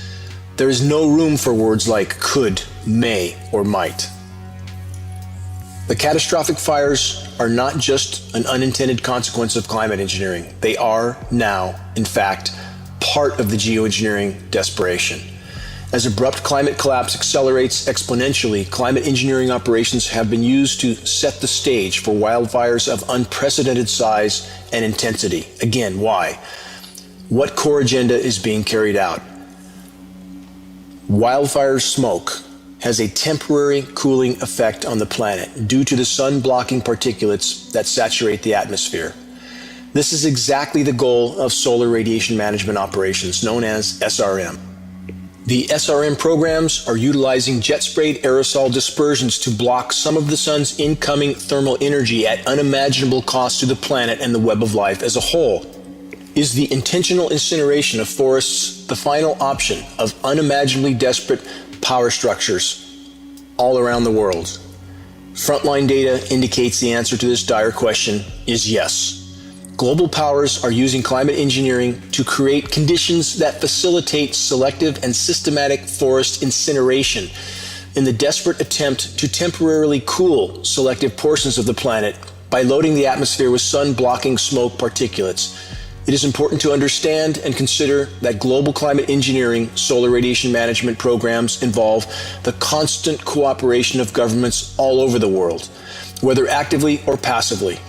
There is no room for words like could, may, or might. The catastrophic fires are not just an unintended consequence of climate engineering. They are now, in fact, part of the geoengineering desperation. As abrupt climate collapse accelerates exponentially, climate engineering operations have been used to set the stage for wildfires of unprecedented size and intensity. Again, why? What core agenda is being carried out? Wildfire smoke has a temporary cooling effect on the planet due to the sun-blocking particulates that saturate the atmosphere. This is exactly the goal of solar radiation management operations, known as SRM. The SRM programs are utilizing jet-sprayed aerosol dispersions to block some of the sun's incoming thermal energy at unimaginable cost to the planet and the web of life as a whole. Is the intentional incineration of forests the final option of unimaginably desperate power structures all around the world? Frontline data indicates the answer to this dire question is yes. Global powers are using climate engineering to create conditions that facilitate selective and systematic forest incineration in the desperate attempt to temporarily cool selective portions of the planet by loading the atmosphere with sun-blocking smoke particulates. It is important to understand and consider that global climate engineering solar radiation management programs involve the constant cooperation of governments all over the world, whether actively or passively.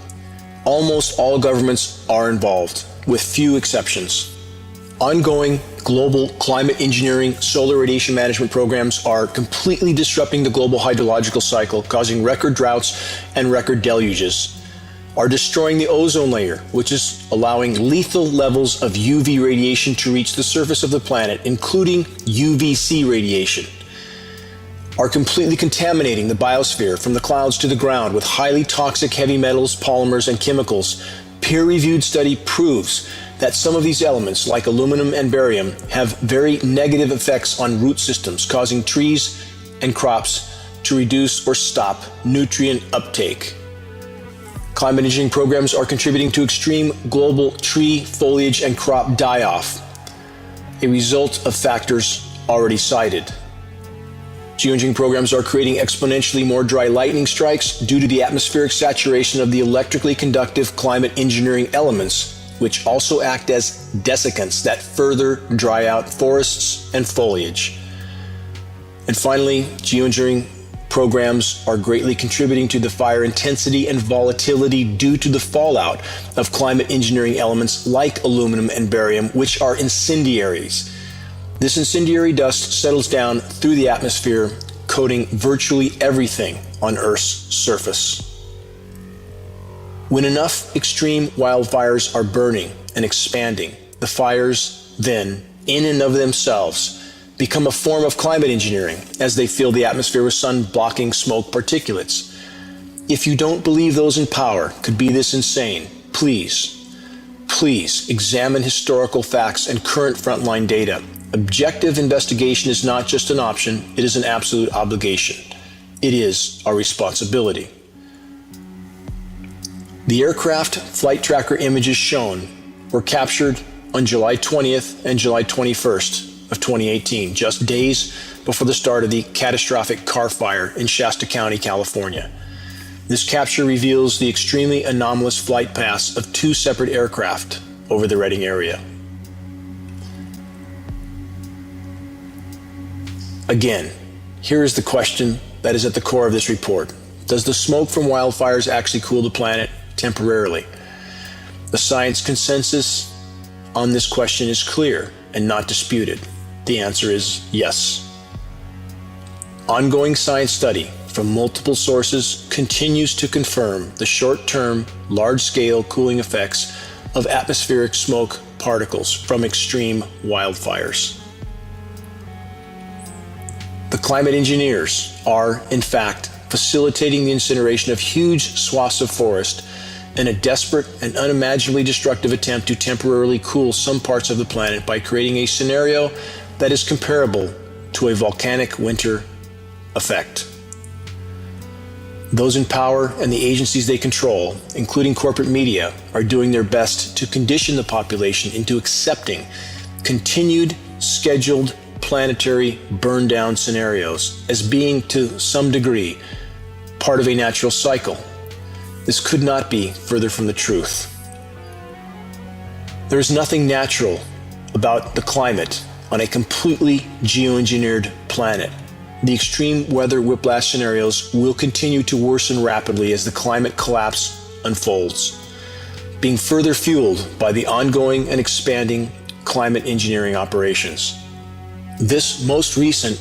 Almost all governments are involved, with few exceptions. Ongoing global climate engineering solar radiation management programs are completely disrupting the global hydrological cycle, causing record droughts and record deluges, are destroying the ozone layer, which is allowing lethal levels of UV radiation to reach the surface of the planet, including UVC radiation, are completely contaminating the biosphere from the clouds to the ground with highly toxic heavy metals, polymers, and chemicals. Peer-reviewed study proves that some of these elements, like aluminum and barium, have very negative effects on root systems, causing trees and crops to reduce or stop nutrient uptake. Climate engineering programs are contributing to extreme global tree, foliage, and crop die-off, a result of factors already cited. Geoengineering programs are creating exponentially more dry lightning strikes due to the atmospheric saturation of the electrically conductive climate engineering elements, which also act as desiccants that further dry out forests and foliage. And finally, geoengineering programs are greatly contributing to the fire intensity and volatility due to the fallout of climate engineering elements like aluminum and barium, which are incendiaries. This incendiary dust settles down through the atmosphere, coating virtually everything on Earth's surface. When enough extreme wildfires are burning and expanding, the fires then, in and of themselves, become a form of climate engineering as they fill the atmosphere with sun-blocking smoke particulates. If you don't believe those in power could be this insane, please examine historical facts and current frontline data. Objective investigation is not just an option, it is an absolute obligation. It is our responsibility. The aircraft flight tracker images shown were captured on July 20th and July 21st of 2018, just days before the start of the catastrophic car fire in Shasta County, California. This capture reveals the extremely anomalous flight paths of two separate aircraft over the Redding area. Again, here is the question that is at the core of this report. Does the smoke from wildfires actually cool the planet temporarily? The science consensus on this question is clear and not disputed. The answer is yes. Ongoing science study from multiple sources continues to confirm the short-term, large-scale cooling effects of atmospheric smoke particles from extreme wildfires. The climate engineers are, in fact, facilitating the incineration of huge swaths of forest in a desperate and unimaginably destructive attempt to temporarily cool some parts of the planet by creating a scenario that is comparable to a volcanic winter effect. Those in power and the agencies they control, including corporate media, are doing their best to condition the population into accepting continued scheduled planetary burn-down scenarios as being, to some degree, part of a natural cycle. This could not be further from the truth. There is nothing natural about the climate on a completely geoengineered planet. The extreme weather whiplash scenarios will continue to worsen rapidly as the climate collapse unfolds, being further fueled by the ongoing and expanding climate engineering operations. This most recent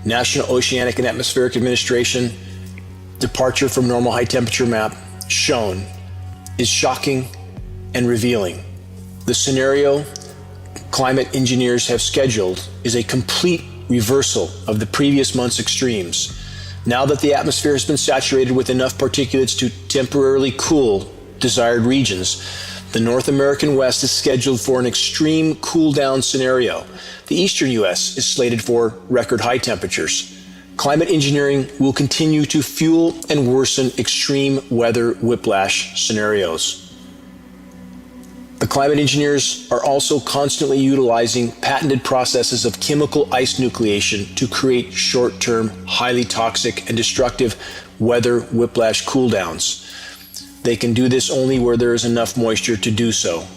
National Oceanic and Atmospheric Administration departure from normal high temperature map shown is shocking and revealing. The scenario climate engineers have scheduled is a complete reversal of the previous month's extremes. Now that the atmosphere has been saturated with enough particulates to temporarily cool desired regions, the North American West is scheduled for an extreme cool down scenario. The eastern U.S. is slated for record high temperatures. Climate engineering will continue to fuel and worsen extreme weather whiplash scenarios. The climate engineers are also constantly utilizing patented processes of chemical ice nucleation to create short-term, highly toxic and destructive weather whiplash cooldowns. They can do this only where there is enough moisture to do so.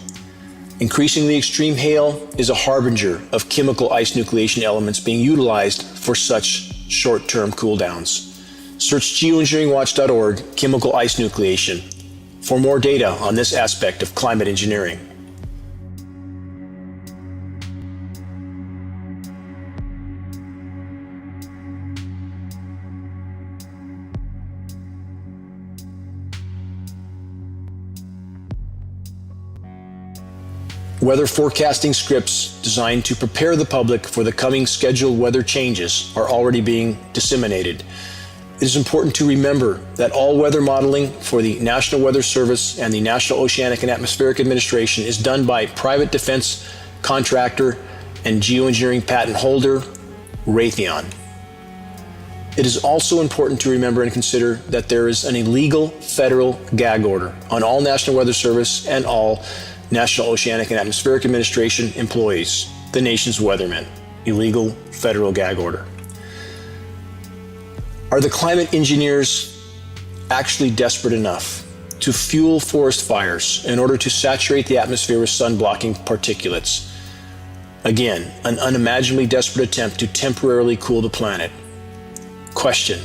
Increasingly extreme hail is a harbinger of chemical ice nucleation elements being utilized for such short-term cooldowns. Search geoengineeringwatch.org chemical ice nucleation for more data on this aspect of climate engineering. Weather forecasting scripts designed to prepare the public for the coming scheduled weather changes are already being disseminated. It is important to remember that all weather modeling for the National Weather Service and the National Oceanic and Atmospheric Administration is done by private defense contractor and geoengineering patent holder, Raytheon. It is also important to remember and consider that there is an illegal federal gag order on all National Weather Service and all National Oceanic and Atmospheric Administration employees, the nation's weathermen. Illegal federal gag order. Are the climate engineers actually desperate enough to fuel forest fires in order to saturate the atmosphere with sun-blocking particulates? Again, an unimaginably desperate attempt to temporarily cool the planet. Question: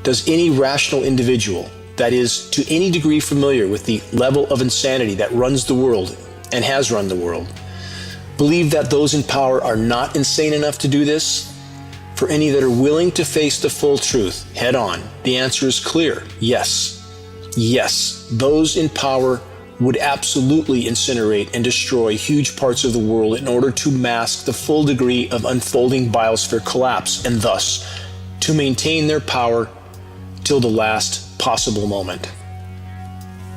does any rational individual that is to any degree familiar with the level of insanity that runs the world and has run the world, Believe that those in power are not insane enough to do this? For any that are willing to face the full truth head on, the answer is clear. Yes. Yes, those in power would absolutely incinerate and destroy huge parts of the world in order to mask the full degree of unfolding biosphere collapse and thus to maintain their power till the last possible moment.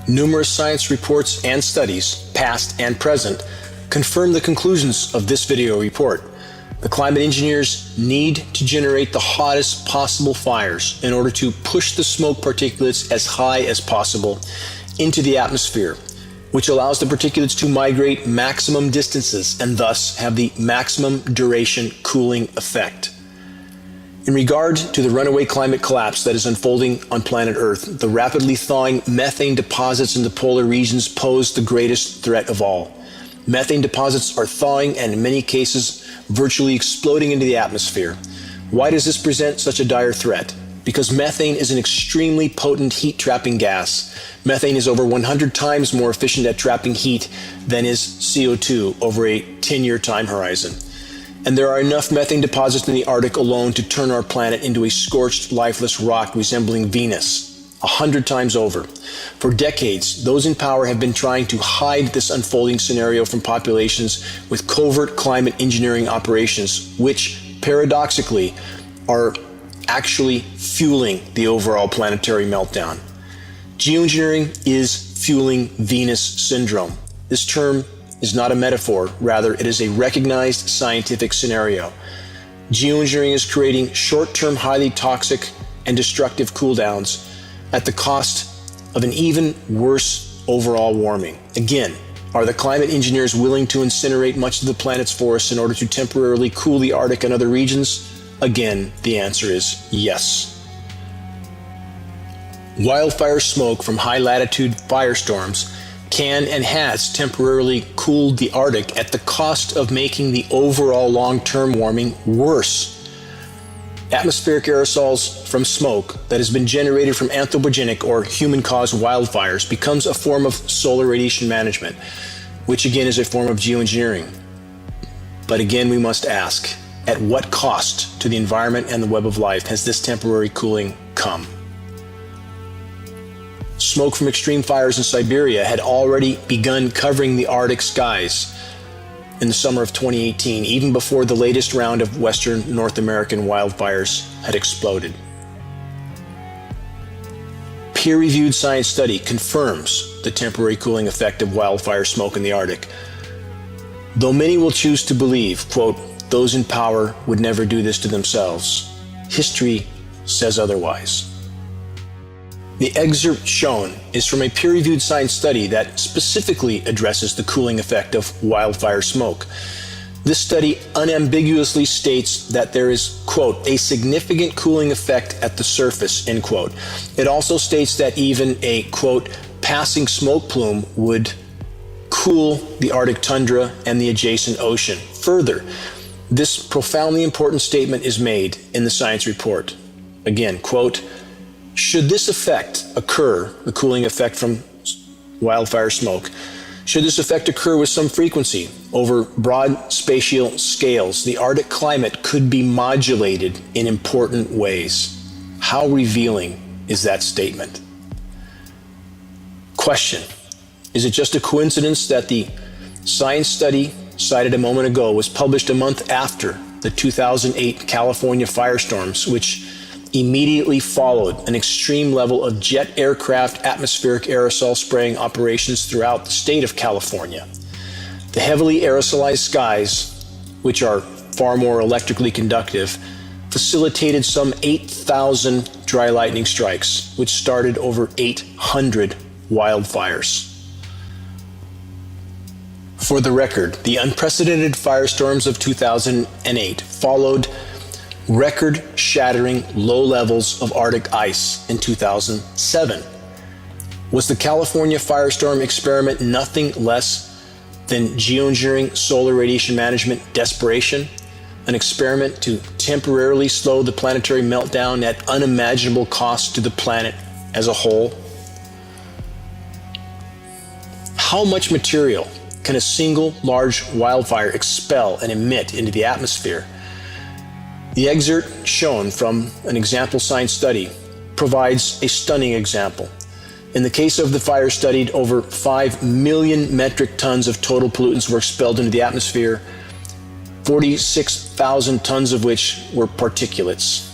Numerous science reports and studies, past and present, confirm the conclusions of this video report. The climate engineers need to generate the hottest possible fires in order to push the smoke particulates as high as possible into the atmosphere, which allows the particulates to migrate maximum distances and thus have the maximum duration cooling effect. In regard to the runaway climate collapse that is unfolding on planet Earth, the rapidly thawing methane deposits in the polar regions pose the greatest threat of all. Methane deposits are thawing and in many cases virtually exploding into the atmosphere. Why does this present such a dire threat? Because methane is an extremely potent heat-trapping gas. Methane is over 100 times more efficient at trapping heat than is CO2 over a 10-year time horizon. And there are enough methane deposits in the Arctic alone to turn our planet into a scorched, lifeless rock resembling Venus, 100 times over. For decades, those in power have been trying to hide this unfolding scenario from populations with covert climate engineering operations, which, paradoxically, are actually fueling the overall planetary meltdown. Geoengineering is fueling Venus syndrome. This term is not a metaphor, rather it is a recognized scientific scenario. Geoengineering is creating short-term highly toxic and destructive cooldowns at the cost of an even worse overall warming. Again, are the climate engineers willing to incinerate much of the planet's forests in order to temporarily cool the Arctic and other regions? Again, the answer is yes. Wildfire smoke from high-latitude firestorms can and has temporarily cooled the Arctic at the cost of making the overall long-term warming worse. Atmospheric aerosols from smoke that has been generated from anthropogenic or human-caused wildfires becomes a form of solar radiation management, which again is a form of geoengineering. But again, we must ask, at what cost to the environment and the web of life has this temporary cooling come? Smoke from extreme fires in Siberia had already begun covering the Arctic skies in the summer of 2018, even before the latest round of Western North American wildfires had exploded. Peer-reviewed science study confirms the temporary cooling effect of wildfire smoke in the Arctic. Though many will choose to believe, quote, those in power would never do this to themselves, history says otherwise. The excerpt shown is from a peer-reviewed science study that specifically addresses the cooling effect of wildfire smoke. This study unambiguously states that there is, quote, a significant cooling effect at the surface, end quote. It also states that even a, quote, passing smoke plume would cool the Arctic tundra and the adjacent ocean. Further, this profoundly important statement is made in the science report. Again, quote, should this effect occur, the cooling effect from wildfire smoke, should this effect occur with some frequency over broad spatial scales, the Arctic climate could be modulated in important ways. How revealing is that statement? Question: is it just a coincidence that the science study cited a moment ago was published a month after the 2008 California firestorms, which immediately followed an extreme level of jet aircraft atmospheric aerosol spraying operations throughout the state of California? The heavily aerosolized skies, which are far more electrically conductive, facilitated some 8,000 dry lightning strikes, which started over 800 wildfires. For the record, the unprecedented firestorms of 2008 followed record-shattering low levels of Arctic ice in 2007. Was the California firestorm experiment nothing less than geoengineering solar radiation management desperation? An experiment to temporarily slow the planetary meltdown at unimaginable cost to the planet as a whole? How much material can a single large wildfire expel and emit into the atmosphere? The excerpt shown from an example science study provides a stunning example. In the case of the fire studied, over 5 million metric tons of total pollutants were expelled into the atmosphere, 46,000 tons of which were particulates.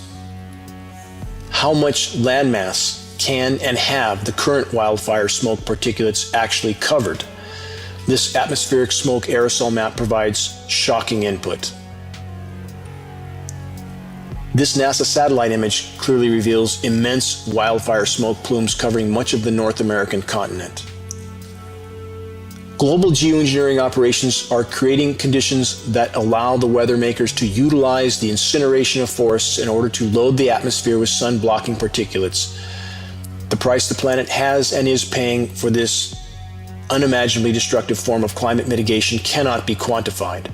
How much landmass can and have the current wildfire smoke particulates actually covered? This atmospheric smoke aerosol map provides shocking input. This NASA satellite image clearly reveals immense wildfire smoke plumes covering much of the North American continent. Global geoengineering operations are creating conditions that allow the weather makers to utilize the incineration of forests in order to load the atmosphere with sun-blocking particulates. The price the planet has and is paying for this unimaginably destructive form of climate mitigation cannot be quantified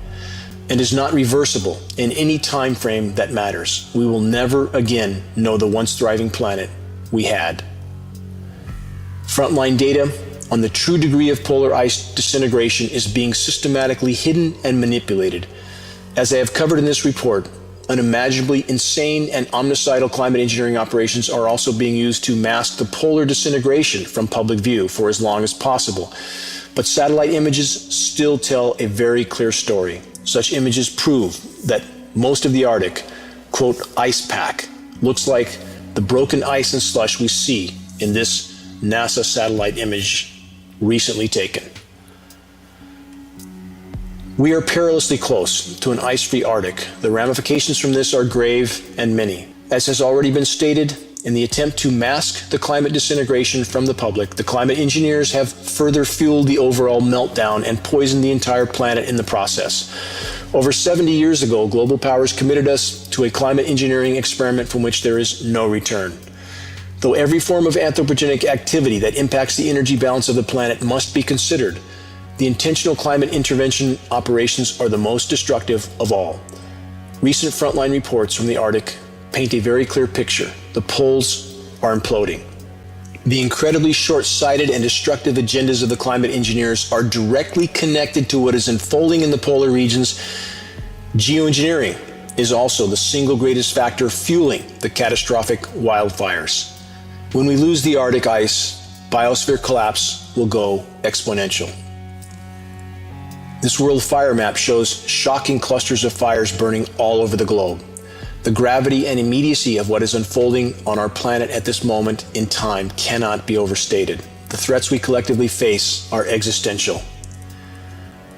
and is not reversible in any time frame that matters. We will never again know the once thriving planet we had. Frontline data on the true degree of polar ice disintegration is being systematically hidden and manipulated. As I have covered in this report, unimaginably insane and omnicidal climate engineering operations are also being used to mask the polar disintegration from public view for as long as possible. But satellite images still tell a very clear story. Such images prove that most of the Arctic, quote, ice pack, looks like the broken ice and slush we see in this NASA satellite image recently taken. We are perilously close to an ice-free Arctic. The ramifications from this are grave and many. As has already been stated, in the attempt to mask the climate disintegration from the public, the climate engineers have further fueled the overall meltdown and poisoned the entire planet in the process. Over 70 years ago, global powers committed us to a climate engineering experiment from which there is no return. Though every form of anthropogenic activity that impacts the energy balance of the planet must be considered, the intentional climate intervention operations are the most destructive of all. Recent frontline reports from the Arctic paint a very clear picture. The poles are imploding. The incredibly short-sighted and destructive agendas of the climate engineers are directly connected to what is unfolding in the polar regions. Geoengineering is also the single greatest factor fueling the catastrophic wildfires. When we lose the Arctic ice, biosphere collapse will go exponential. This world fire map shows shocking clusters of fires burning all over the globe. The gravity and immediacy of what is unfolding on our planet at this moment in time cannot be overstated. The threats we collectively face are existential.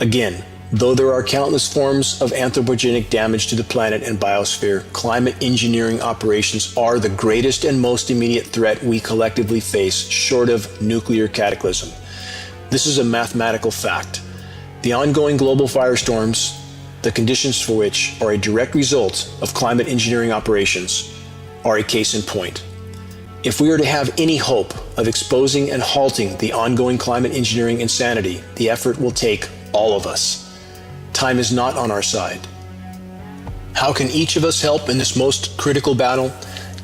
Again, though there are countless forms of anthropogenic damage to the planet and biosphere, climate engineering operations are the greatest and most immediate threat we collectively face, short of nuclear cataclysm. This is a mathematical fact. The ongoing global firestorms, the conditions for which are a direct result of climate engineering operations, are a case in point. If we are to have any hope of exposing and halting the ongoing climate engineering insanity, the effort will take all of us. Time is not on our side. How can each of us help in this most critical battle?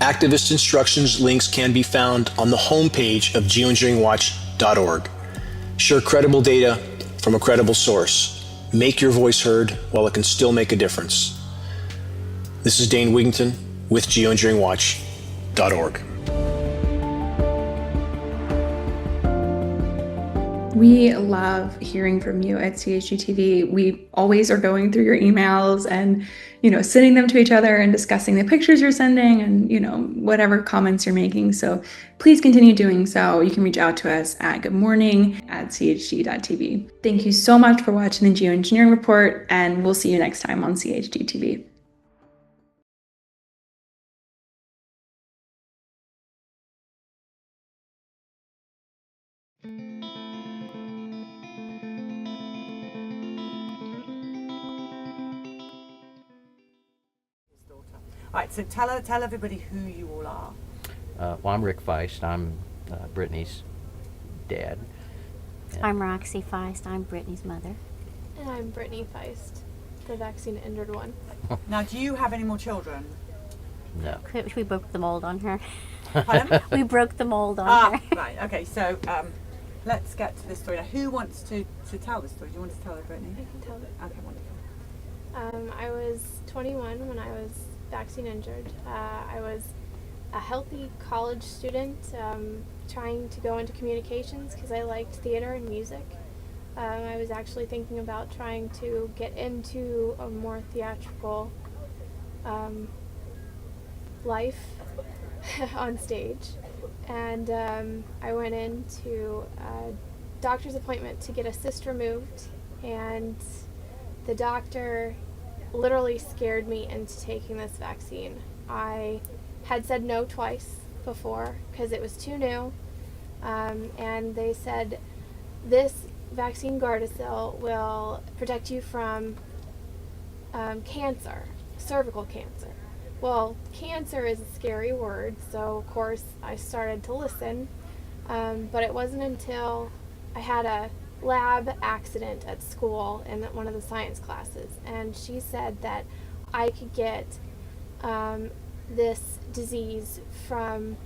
Activist instructions links can be found on the homepage of geoengineeringwatch.org. Share credible data from a credible source. Make your voice heard while it can still make a difference. This is Dane Wigington with Geoengineeringwatch.org. We love hearing from you at CHGTV. We always are going through your emails and, sending them to each other and discussing the pictures you're sending and, whatever comments you're making. So please continue doing so. You can reach out to us at goodmorning@chg.tv. Thank you so much for watching the Geoengineering Report, and we'll see you next time on CHGTV. Right, so tell everybody who you all are. Well, I'm Rick Feist. I'm Brittany's dad. I'm Roxy Feist. I'm Brittany's mother. And I'm Brittany Feist, the vaccine-injured one. Now, do you have any more children? No. We broke the mold on her. Pardon? We broke the mold on her. Right, okay, so let's get to this story. Now, who wants to tell the story? Do you want to tell it, Brittany? I can tell it. Okay, wonderful. I was 21 when I was vaccine injured. I was a healthy college student trying to go into communications because I liked theater and music. I was actually thinking about trying to get into a more theatrical life on stage. And I went into a doctor's appointment to get a cyst removed, and the doctor literally scared me into taking this vaccine. I had said no twice before because it was too new, and they said this vaccine Gardasil will protect you from cancer, cervical cancer. Well, cancer is a scary word, so of course I started to listen, but it wasn't until I had a lab accident at school in one of the science classes, and she said that I could get this disease from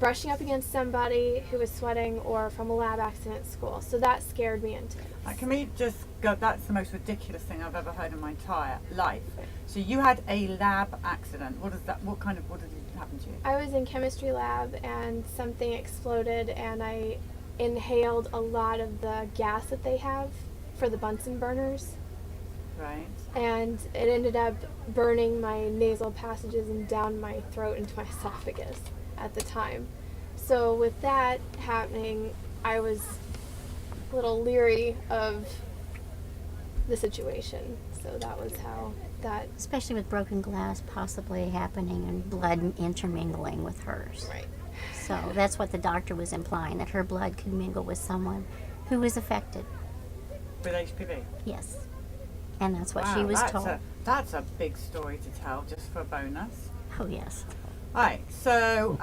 brushing up against somebody who was sweating or from a lab accident at school. So that scared me into it. Can we just go, that's the most ridiculous thing I've ever heard in my entire life. So you had a lab accident. What did happen to you? I was in chemistry lab and something exploded and I inhaled a lot of the gas that they have for the Bunsen burners. Right. And it ended up burning my nasal passages and down my throat into my esophagus at the time. So with that happening, I was a little leery of the situation. So that was how that... Especially with broken glass possibly happening and blood intermingling with hers. Right. So that's what the doctor was implying, that her blood could mingle with someone who was affected. With HPV? Yes. And that's what she Wow, was told. That's a big story to tell, just for a bonus. Oh, yes. Right, so,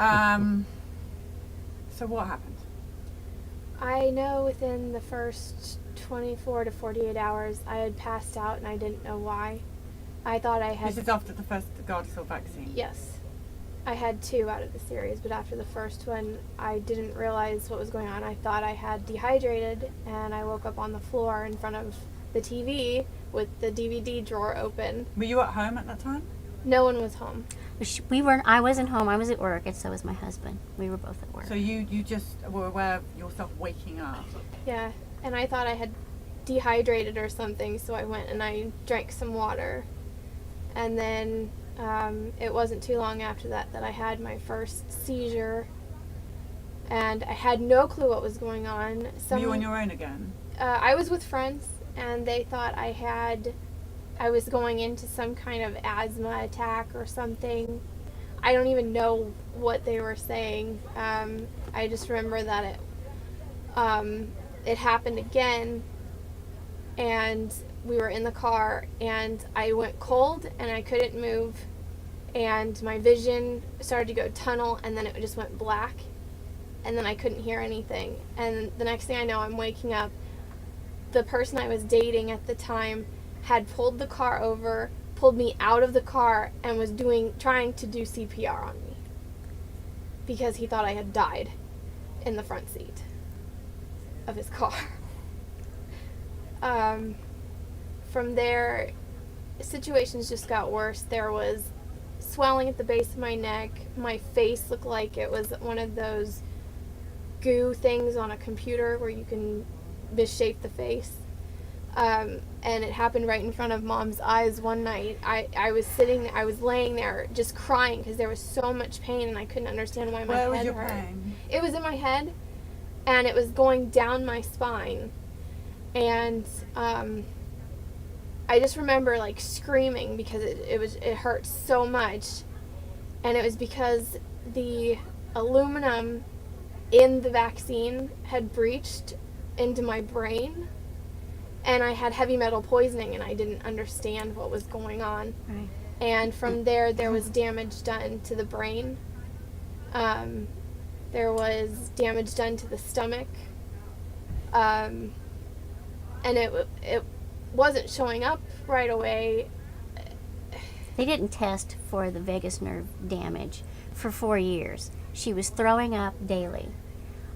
so what happened? I know within the first 24 to 48 hours I had passed out and I didn't know why. I thought I had... This is after the first Gardasil vaccine? Yes. I had 2 out of the series, but after the first one I didn't realize what was going on. I thought I had dehydrated and I woke up on the floor in front of the TV with the DVD drawer open. Were you at home at that time? No one was home. I wasn't home. I was at work, and so was my husband. We were both at work. So you just were aware of yourself waking up? Yeah, and I thought I had dehydrated or something, so I went and I drank some water. And then it wasn't too long after that I had my first seizure, and I had no clue what was going on. Were you on your own again? I was with friends, and they thought I was going into some kind of asthma attack or something. I don't even know what they were saying. I just remember that it happened again, and we were in the car, and I went cold, and I couldn't move, and my vision started to go tunnel, and then it just went black, and then I couldn't hear anything. And the next thing I know, I'm waking up. The person I was dating at the time had pulled the car over, pulled me out of the car, and was trying to do CPR on me because he thought I had died in the front seat of his car. From there, situations just got worse. There was swelling at the base of my neck. My face looked like it was one of those goo things on a computer where you can misshape the face. And it happened right in front of Mom's eyes one night. I was laying there just crying because there was so much pain and I couldn't understand why my head hurt. Where was your pain? It was in my head, and it was going down my spine. And I just remember like screaming because it hurt so much, and it was because the aluminum in the vaccine had breached into my brain, and I had heavy metal poisoning, and I didn't understand what was going on. Right. And from there was damage done to the brain. There was damage done to the stomach. And it wasn't showing up right away. They didn't test for the vagus nerve damage for 4 years. She was throwing up daily.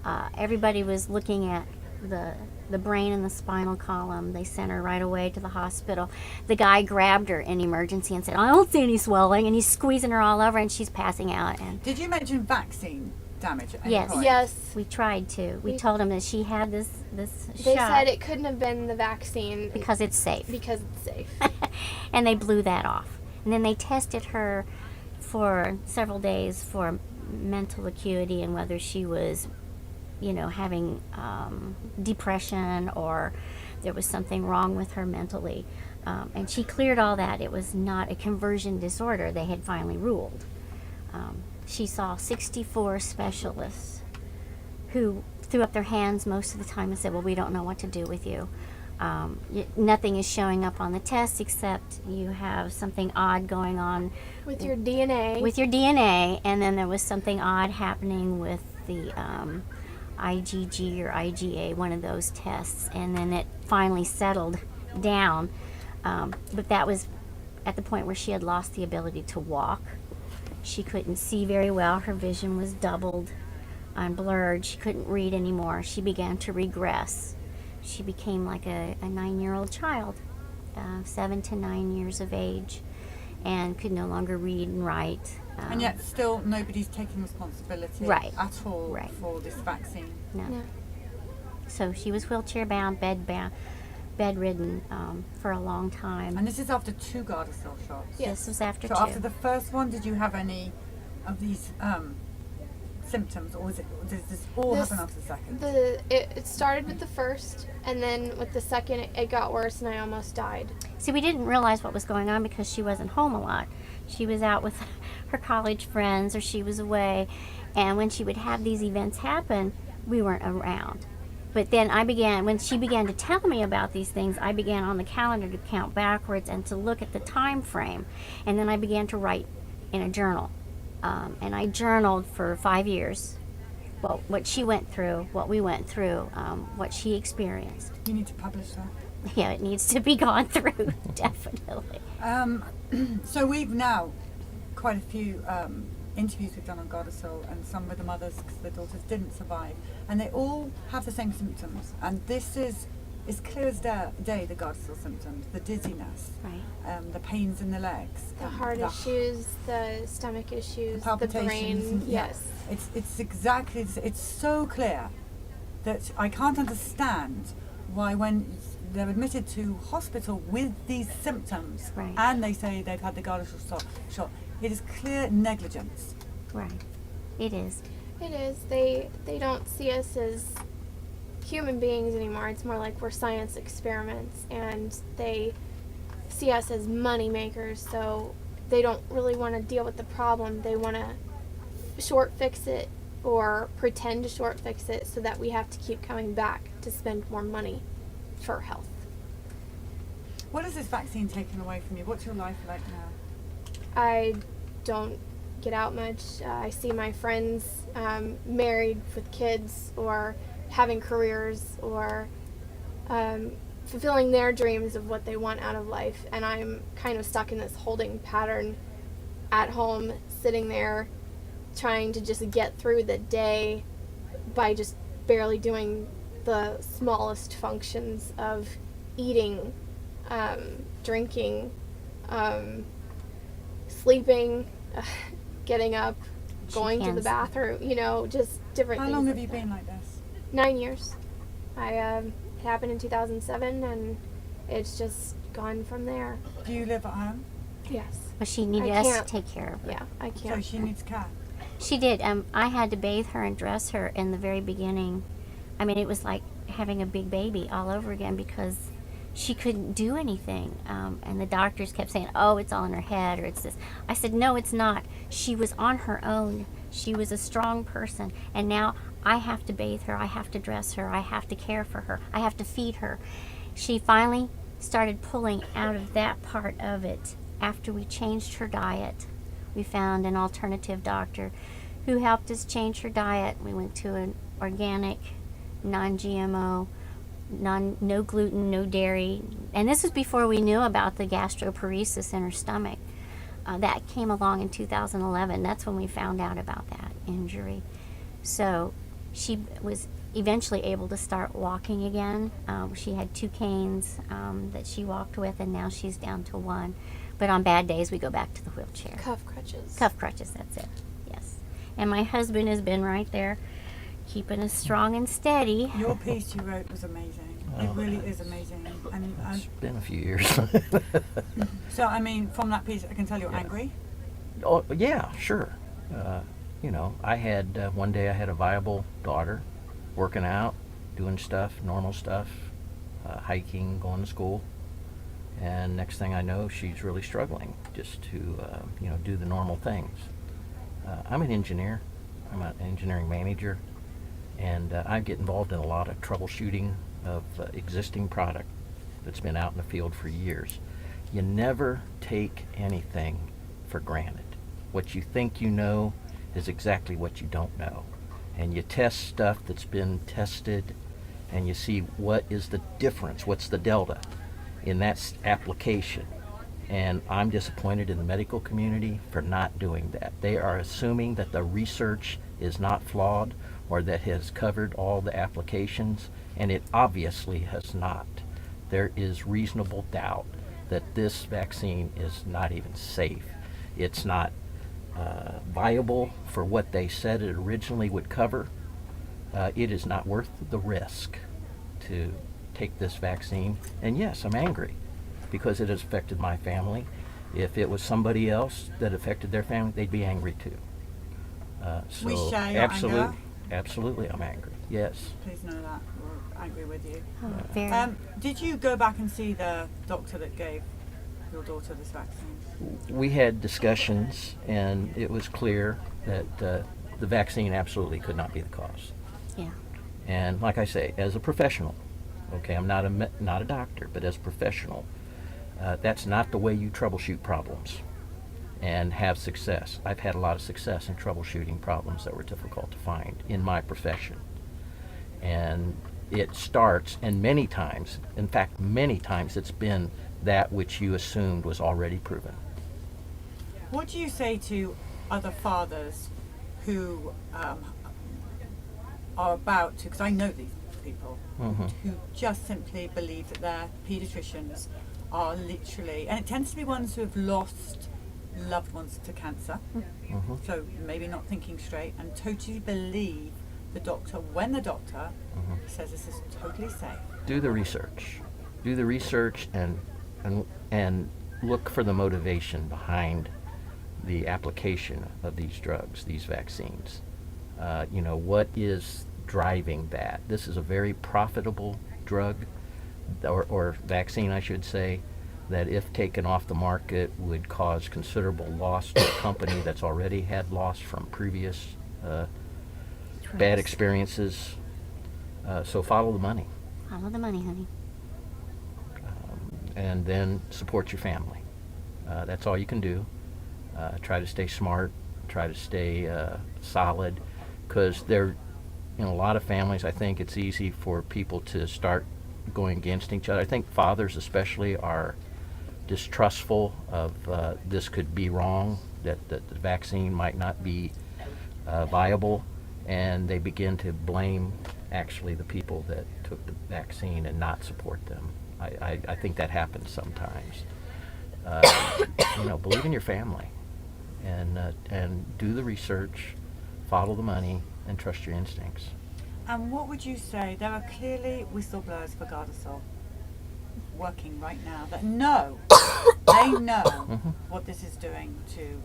Everybody was looking at the brain and the spinal column. They sent her right away to the hospital. The guy grabbed her in emergency and said, I don't see any swelling, and he's squeezing her all over, and she's passing out. And Did you mention vaccine damage at any Yes. point? Yes. we tried to. We told him that she had this They shot said it couldn't have been the vaccine because it's safe. because it's safe. And they blew that off. And then they tested her for several days for mental acuity and whether she was, having depression or there was something wrong with her mentally. And she cleared all that. It was not a conversion disorder, they had finally ruled. She saw 64 specialists who threw up their hands most of the time and said, well, we don't know what to do with you. Nothing is showing up on the test except you have something odd going on With your DNA. with your DNA, and then there was something odd happening with the IgG or IgA, one of those tests, and then it finally settled down. But that was at the point where she had lost the ability to walk. She couldn't see very well. Her vision was doubled and blurred. She couldn't read anymore. She began to regress. She became like a 9-year-old child, 7 to 9 years of age, and could no longer read and write. And yet still nobody's taking responsibility Right. at all Right. for this vaccine. No. No. So she was wheelchair bound, bedridden for a long time. And this is after 2 Gardasil shots. This was after So 2. after the first one, did you have any of these symptoms, or did this all This- happen after the second? It started with the first, and then with the second, it got worse, and I almost died. See, we didn't realize what was going on because she wasn't home a lot. She was out with her college friends or she was away. And when she would have these events happen, we weren't around. But then when she began to tell me about these things, I began on the calendar to count backwards and to look at the time frame. And then I began to write in a journal. And I journaled for 5 years. Well, what she went through, what we went through, what she experienced. You need to publish that. Yeah, it needs to be gone through, definitely. So we've now quite a few interviews we've done on Gardasil, and some with the mothers because the daughters didn't survive, and they all have the same symptoms. And this is clear as day, the Gardasil symptoms: the dizziness, Right. the pains in the legs, The heart issues, the stomach issues, the palpitations. brain. and- yeah. Yes. It's exactly. It's so clear that I can't understand why when they're admitted to hospital with these symptoms, Right. and they say they've had the Gardasil shot, it is clear negligence. Right. It is. It is. They don't see us as human beings anymore. It's more like we're science experiments, and they see us as money makers. So they don't really want to deal with the problem. They want to short fix it or pretend to short fix it so that we have to keep coming back to spend more money for health. What has this vaccine taken away from you? What's your life like now? I don't get out much. I see my friends married with kids or having careers or fulfilling their dreams of what they want out of life, and I'm kind of stuck in this holding pattern at home, sitting there trying to just get through the day by just barely doing the smallest functions of eating, drinking, sleeping, getting up, going to the can't. bathroom, just different How things. long have like you that. been like this? 9 years. It happened in 2007, and it's just gone from there. Do you live at home? Yes. But she needed I us to can't. take care of her. Yeah, I So can't. she needs care. She did. I had to bathe her and dress her in the very beginning. I mean, it was like having a big baby all over again because she couldn't do anything. And the doctors kept saying, oh, it's all in her head or it's this. I said, no, it's not. She was on her own. She was a strong person. And now I have to bathe her. I have to dress her. I have to care for her. I have to feed her. She finally started pulling out of that part of it after we changed her diet. We found an alternative doctor who helped us change her diet. We went to an organic, non-GMO, no gluten, no dairy. And this was before we knew about the gastroparesis in her stomach. That came along in 2011. That's when we found out about that injury. So she was eventually able to start walking again. She had 2 canes that she walked with, and now she's down to 1. But on bad days, we go back to the wheelchair. Cuff crutches. Cuff crutches, that's it. Yes. And my husband has been right there, keeping us strong and steady. Your piece you wrote was amazing. It really is amazing. And It's been a few years. so, I mean, from that piece, I can tell you're angry. Oh, yeah, sure. You know, I had, one day I had a viable daughter, working out, doing stuff, normal stuff, hiking, going to school. And next thing I know, she's really struggling just to, you know, do the normal things. I'm an engineer. I'm an engineering manager. And I get involved in a lot of troubleshooting of existing product that's been out in the field for years. You never take anything for granted. What you think you know is exactly what you don't know. And you test stuff that's been tested, and you see what is the difference, what's the delta in that application. And I'm disappointed in the medical community for not doing that. They are assuming that the research is not flawed or that has covered all the applications, and it obviously has not. There is reasonable doubt that this vaccine is not even safe. It's not viable for what they said it originally would cover. It is not worth the risk to take this vaccine. And yes, I'm angry because it has affected my family. If it was somebody else that affected their family, they'd be angry too. So We share your anger. Absolutely, I'm angry. Yes. Please know that we're angry with you. Oh, very. Did you go back and see the doctor that gave your daughter this vaccine? We had discussions, and it was clear that the vaccine absolutely could not be the cause. Yeah. And like I say, as a professional, okay, I'm not a doctor, but as a professional, that's not the way you troubleshoot problems and have success. I've had a lot of success in troubleshooting problems that were difficult to find in my profession. And it starts, and many times, in fact, many times it's been that which you assumed was already proven. What do you say to other fathers who are about to, because I know these people, who just simply believe that their pediatricians are literally, and it tends to be ones who have lost loved ones to cancer, so maybe not thinking straight, and totally believe the doctor when the doctor says this is totally safe. Do the research. Do the research and look for the motivation behind the application of these drugs, these vaccines. You know, what is driving that? This is a very profitable drug, or vaccine, I should say, that if taken off the market would cause considerable loss to a company that's already had loss from previous bad experiences. So follow the money. Follow the money, honey. And then support your family. That's all you can do. Try to stay smart, try to stay solid, because in a lot of families, I think it's easy for people to start going against each other. I think fathers especially are distrustful of this could be wrong, that the vaccine might not be viable, and they begin to blame actually the people that took the vaccine and not support them. I think that happens sometimes. You know, believe in your family, and do the research, follow the money, and trust your instincts. And what would you say? There are clearly whistleblowers for Gardasil working right now that know, they know what this is doing to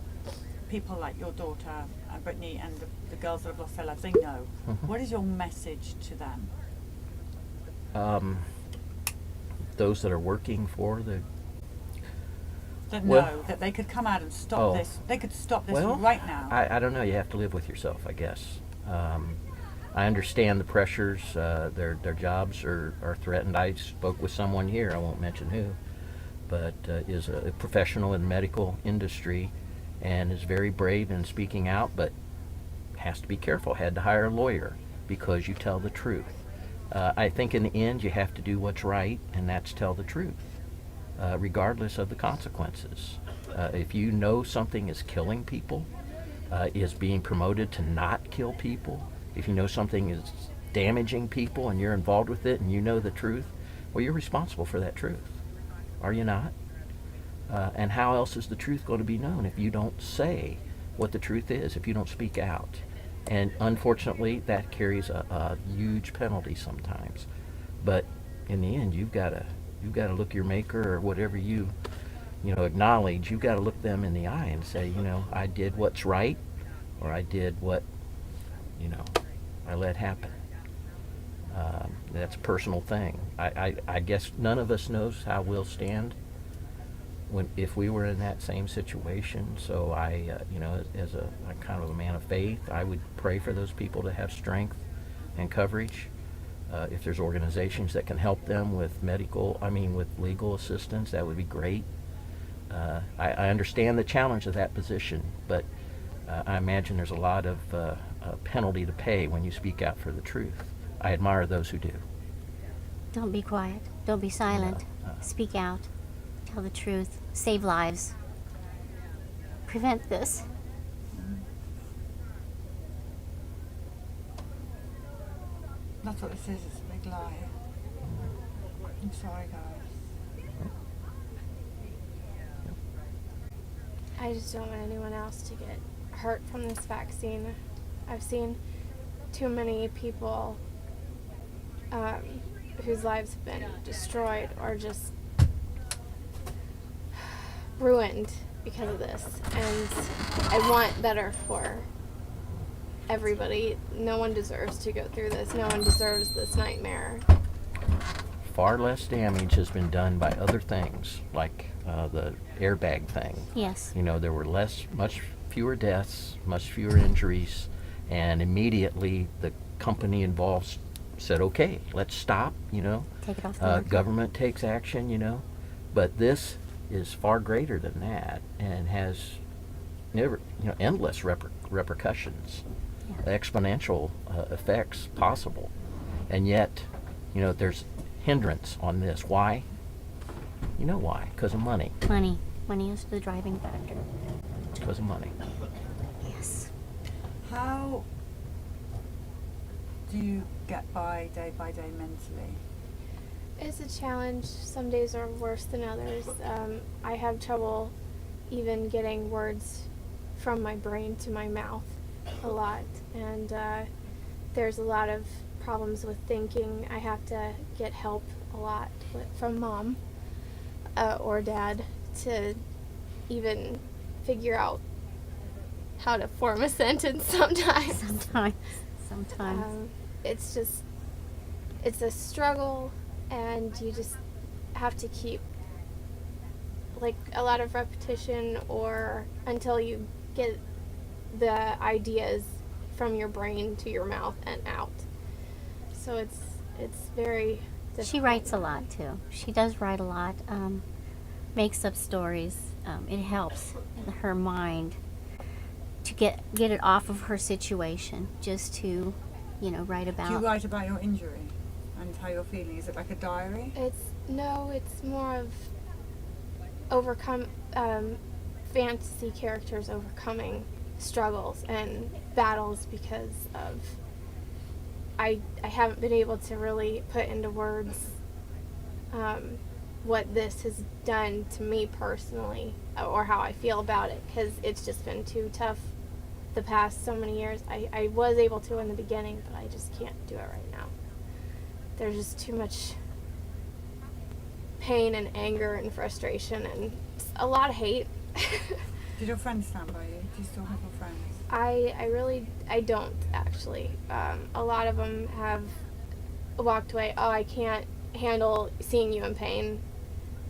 people like your daughter and Brittany and the girls that have lost their lives. They know. What is your message to them? Those that are working for the... That know that they could come out and stop this. They could stop this right now. I don't know. You have to live with yourself, I guess. I understand the pressures. Their jobs are threatened. I spoke with someone here, I won't mention who, but is a professional in the medical industry and is very brave in speaking out, but has to be careful. Had to hire a lawyer because you tell the truth. I think in the end you have to do what's right, and that's tell the truth, regardless of the consequences. If you know something is killing people, is being promoted to not kill people, If you know something is damaging people and you're involved with it and you know the truth, well, you're responsible for that truth. Are you not? And how else is the truth going to be known if you don't say what the truth is, if you don't speak out? And unfortunately, that carries a huge penalty sometimes. But in the end, you've got to look your maker, or whatever you acknowledge. You've got to look them in the eye and say, I did what's right, or I did what I let happen. That's a personal thing. I guess none of us knows how we'll stand if we were in that same situation. So as a kind of a man of faith, I would pray for those people to have strength and coverage. If there's organizations that can help them with with legal assistance, that would be great. I understand the challenge of that position, but I imagine there's a lot of penalty to pay when you speak out for the truth. I admire those who do. Don't be quiet. Don't be silent. Speak out. Tell the truth. Save lives. Prevent this. That's what this is. It's a big lie. I'm sorry, guys. I just don't want anyone else to get hurt from this vaccine. I've seen too many people whose lives have been destroyed or just ruined because of this. And I want better for everybody. No one deserves to go through this. No one deserves this nightmare. Far less damage has been done by other things, like the airbag thing. Yes. There were much fewer deaths, much fewer injuries, and immediately the company involved said, okay, let's stop, Take it off the market. Government takes action, but this is far greater than that and has endless repercussions, exponential effects possible. And yet, there's hindrance on this. Why? You know why? Because of money. Money. Money is the driving factor. It's because of money. Yes. How do you get by day mentally? It's a challenge. Some days are worse than others. I have trouble even getting words from my brain to my mouth a lot. And there's a lot of problems with thinking. I have to get help a lot from mom or dad to even figure out how to form a sentence sometimes. Sometimes. It's a struggle, and you just have to keep a lot of repetition or until you get the ideas from your brain to your mouth and out. So it's very difficult. She writes a lot too. She does write a lot. Makes up stories. It helps her mind to get it off of her situation, just to write about. Do you write about your injury and how you're feeling? Is it like a diary? It's more of fantasy characters overcoming struggles and battles because of I haven't been able to really put into words what this has done to me personally or how I feel about it, because it's just been too tough the past so many years. I was able to in the beginning, but I just can't do it right now. There's just too much pain and anger and frustration and a lot of hate. Did your friends stand by you? Do you still have your friends? I don't actually. A lot of them have walked away. Oh, I can't handle seeing you in pain,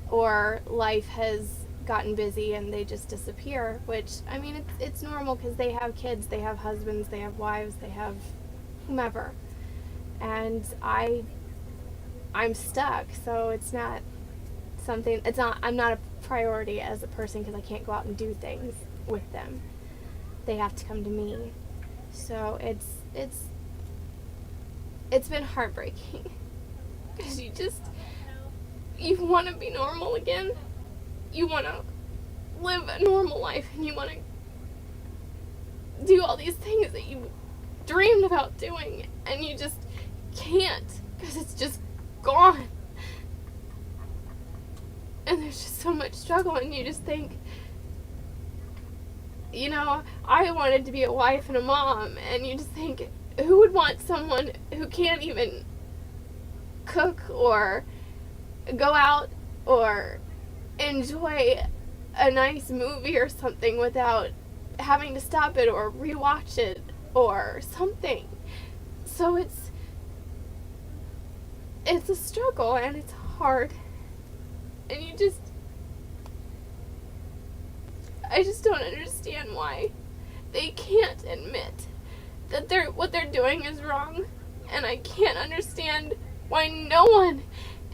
or life has gotten busy and they just disappear, which it's normal because they have kids, they have husbands, they have wives, they have whomever, and I'm stuck. So I'm not a priority as a person because I can't go out and do things with them. They have to come to me. So it's been heartbreaking because you want to be normal again. You want to live a normal life, and you want to do all these things that you dreamed about doing, and you just can't because it's just gone. And there's just so much struggle, and you just think, you know, I wanted to be a wife and a mom, and you just think, who would want someone who can't even cook or go out or enjoy a nice movie or something without having to stop it or rewatch it or something? So it's a struggle, and it's hard, and I just don't understand why they can't admit that what they're doing is wrong, and I can't understand why no one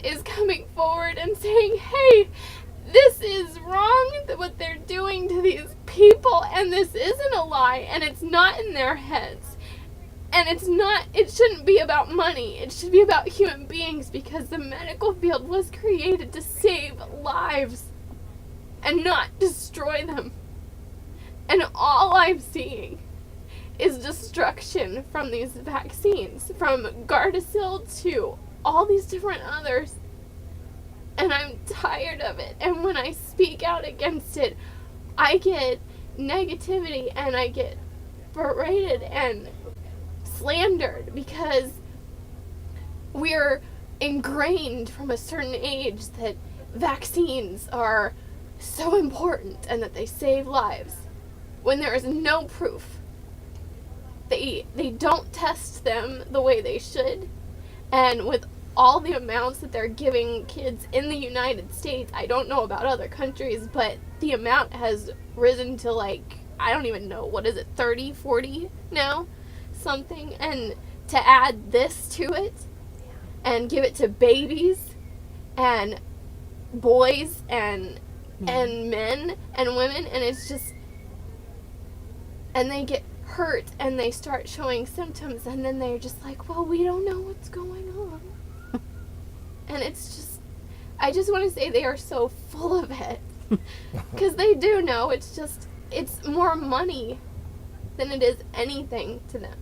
is coming forward and saying, hey, this is wrong, what they're doing to these people, and this isn't a lie, and it's not in their heads, and it shouldn't be about money, it should be about human beings, because the medical field was created to save lives and not destroy them. And all I'm seeing is destruction from these vaccines, from Gardasil to all these different others. And I'm tired of it. And when I speak out against it, I get negativity and I get berated and slandered because we're ingrained from a certain age that vaccines are so important and that they save lives, when there is no proof. They don't test them the way they should, and with all the amounts that they're giving kids in the United States, I don't know about other countries, but the amount has risen to, like, I don't even know, what is it, 30, 40 now? Something. And to add this to it and give it to babies and boys and men and women, and it's just, and they get hurt and they start showing symptoms, and then they're just like, well, we don't know what's going on. And it's just, I just want to say they are so full of it, because they do know. It's just, it's more money than it is anything to them.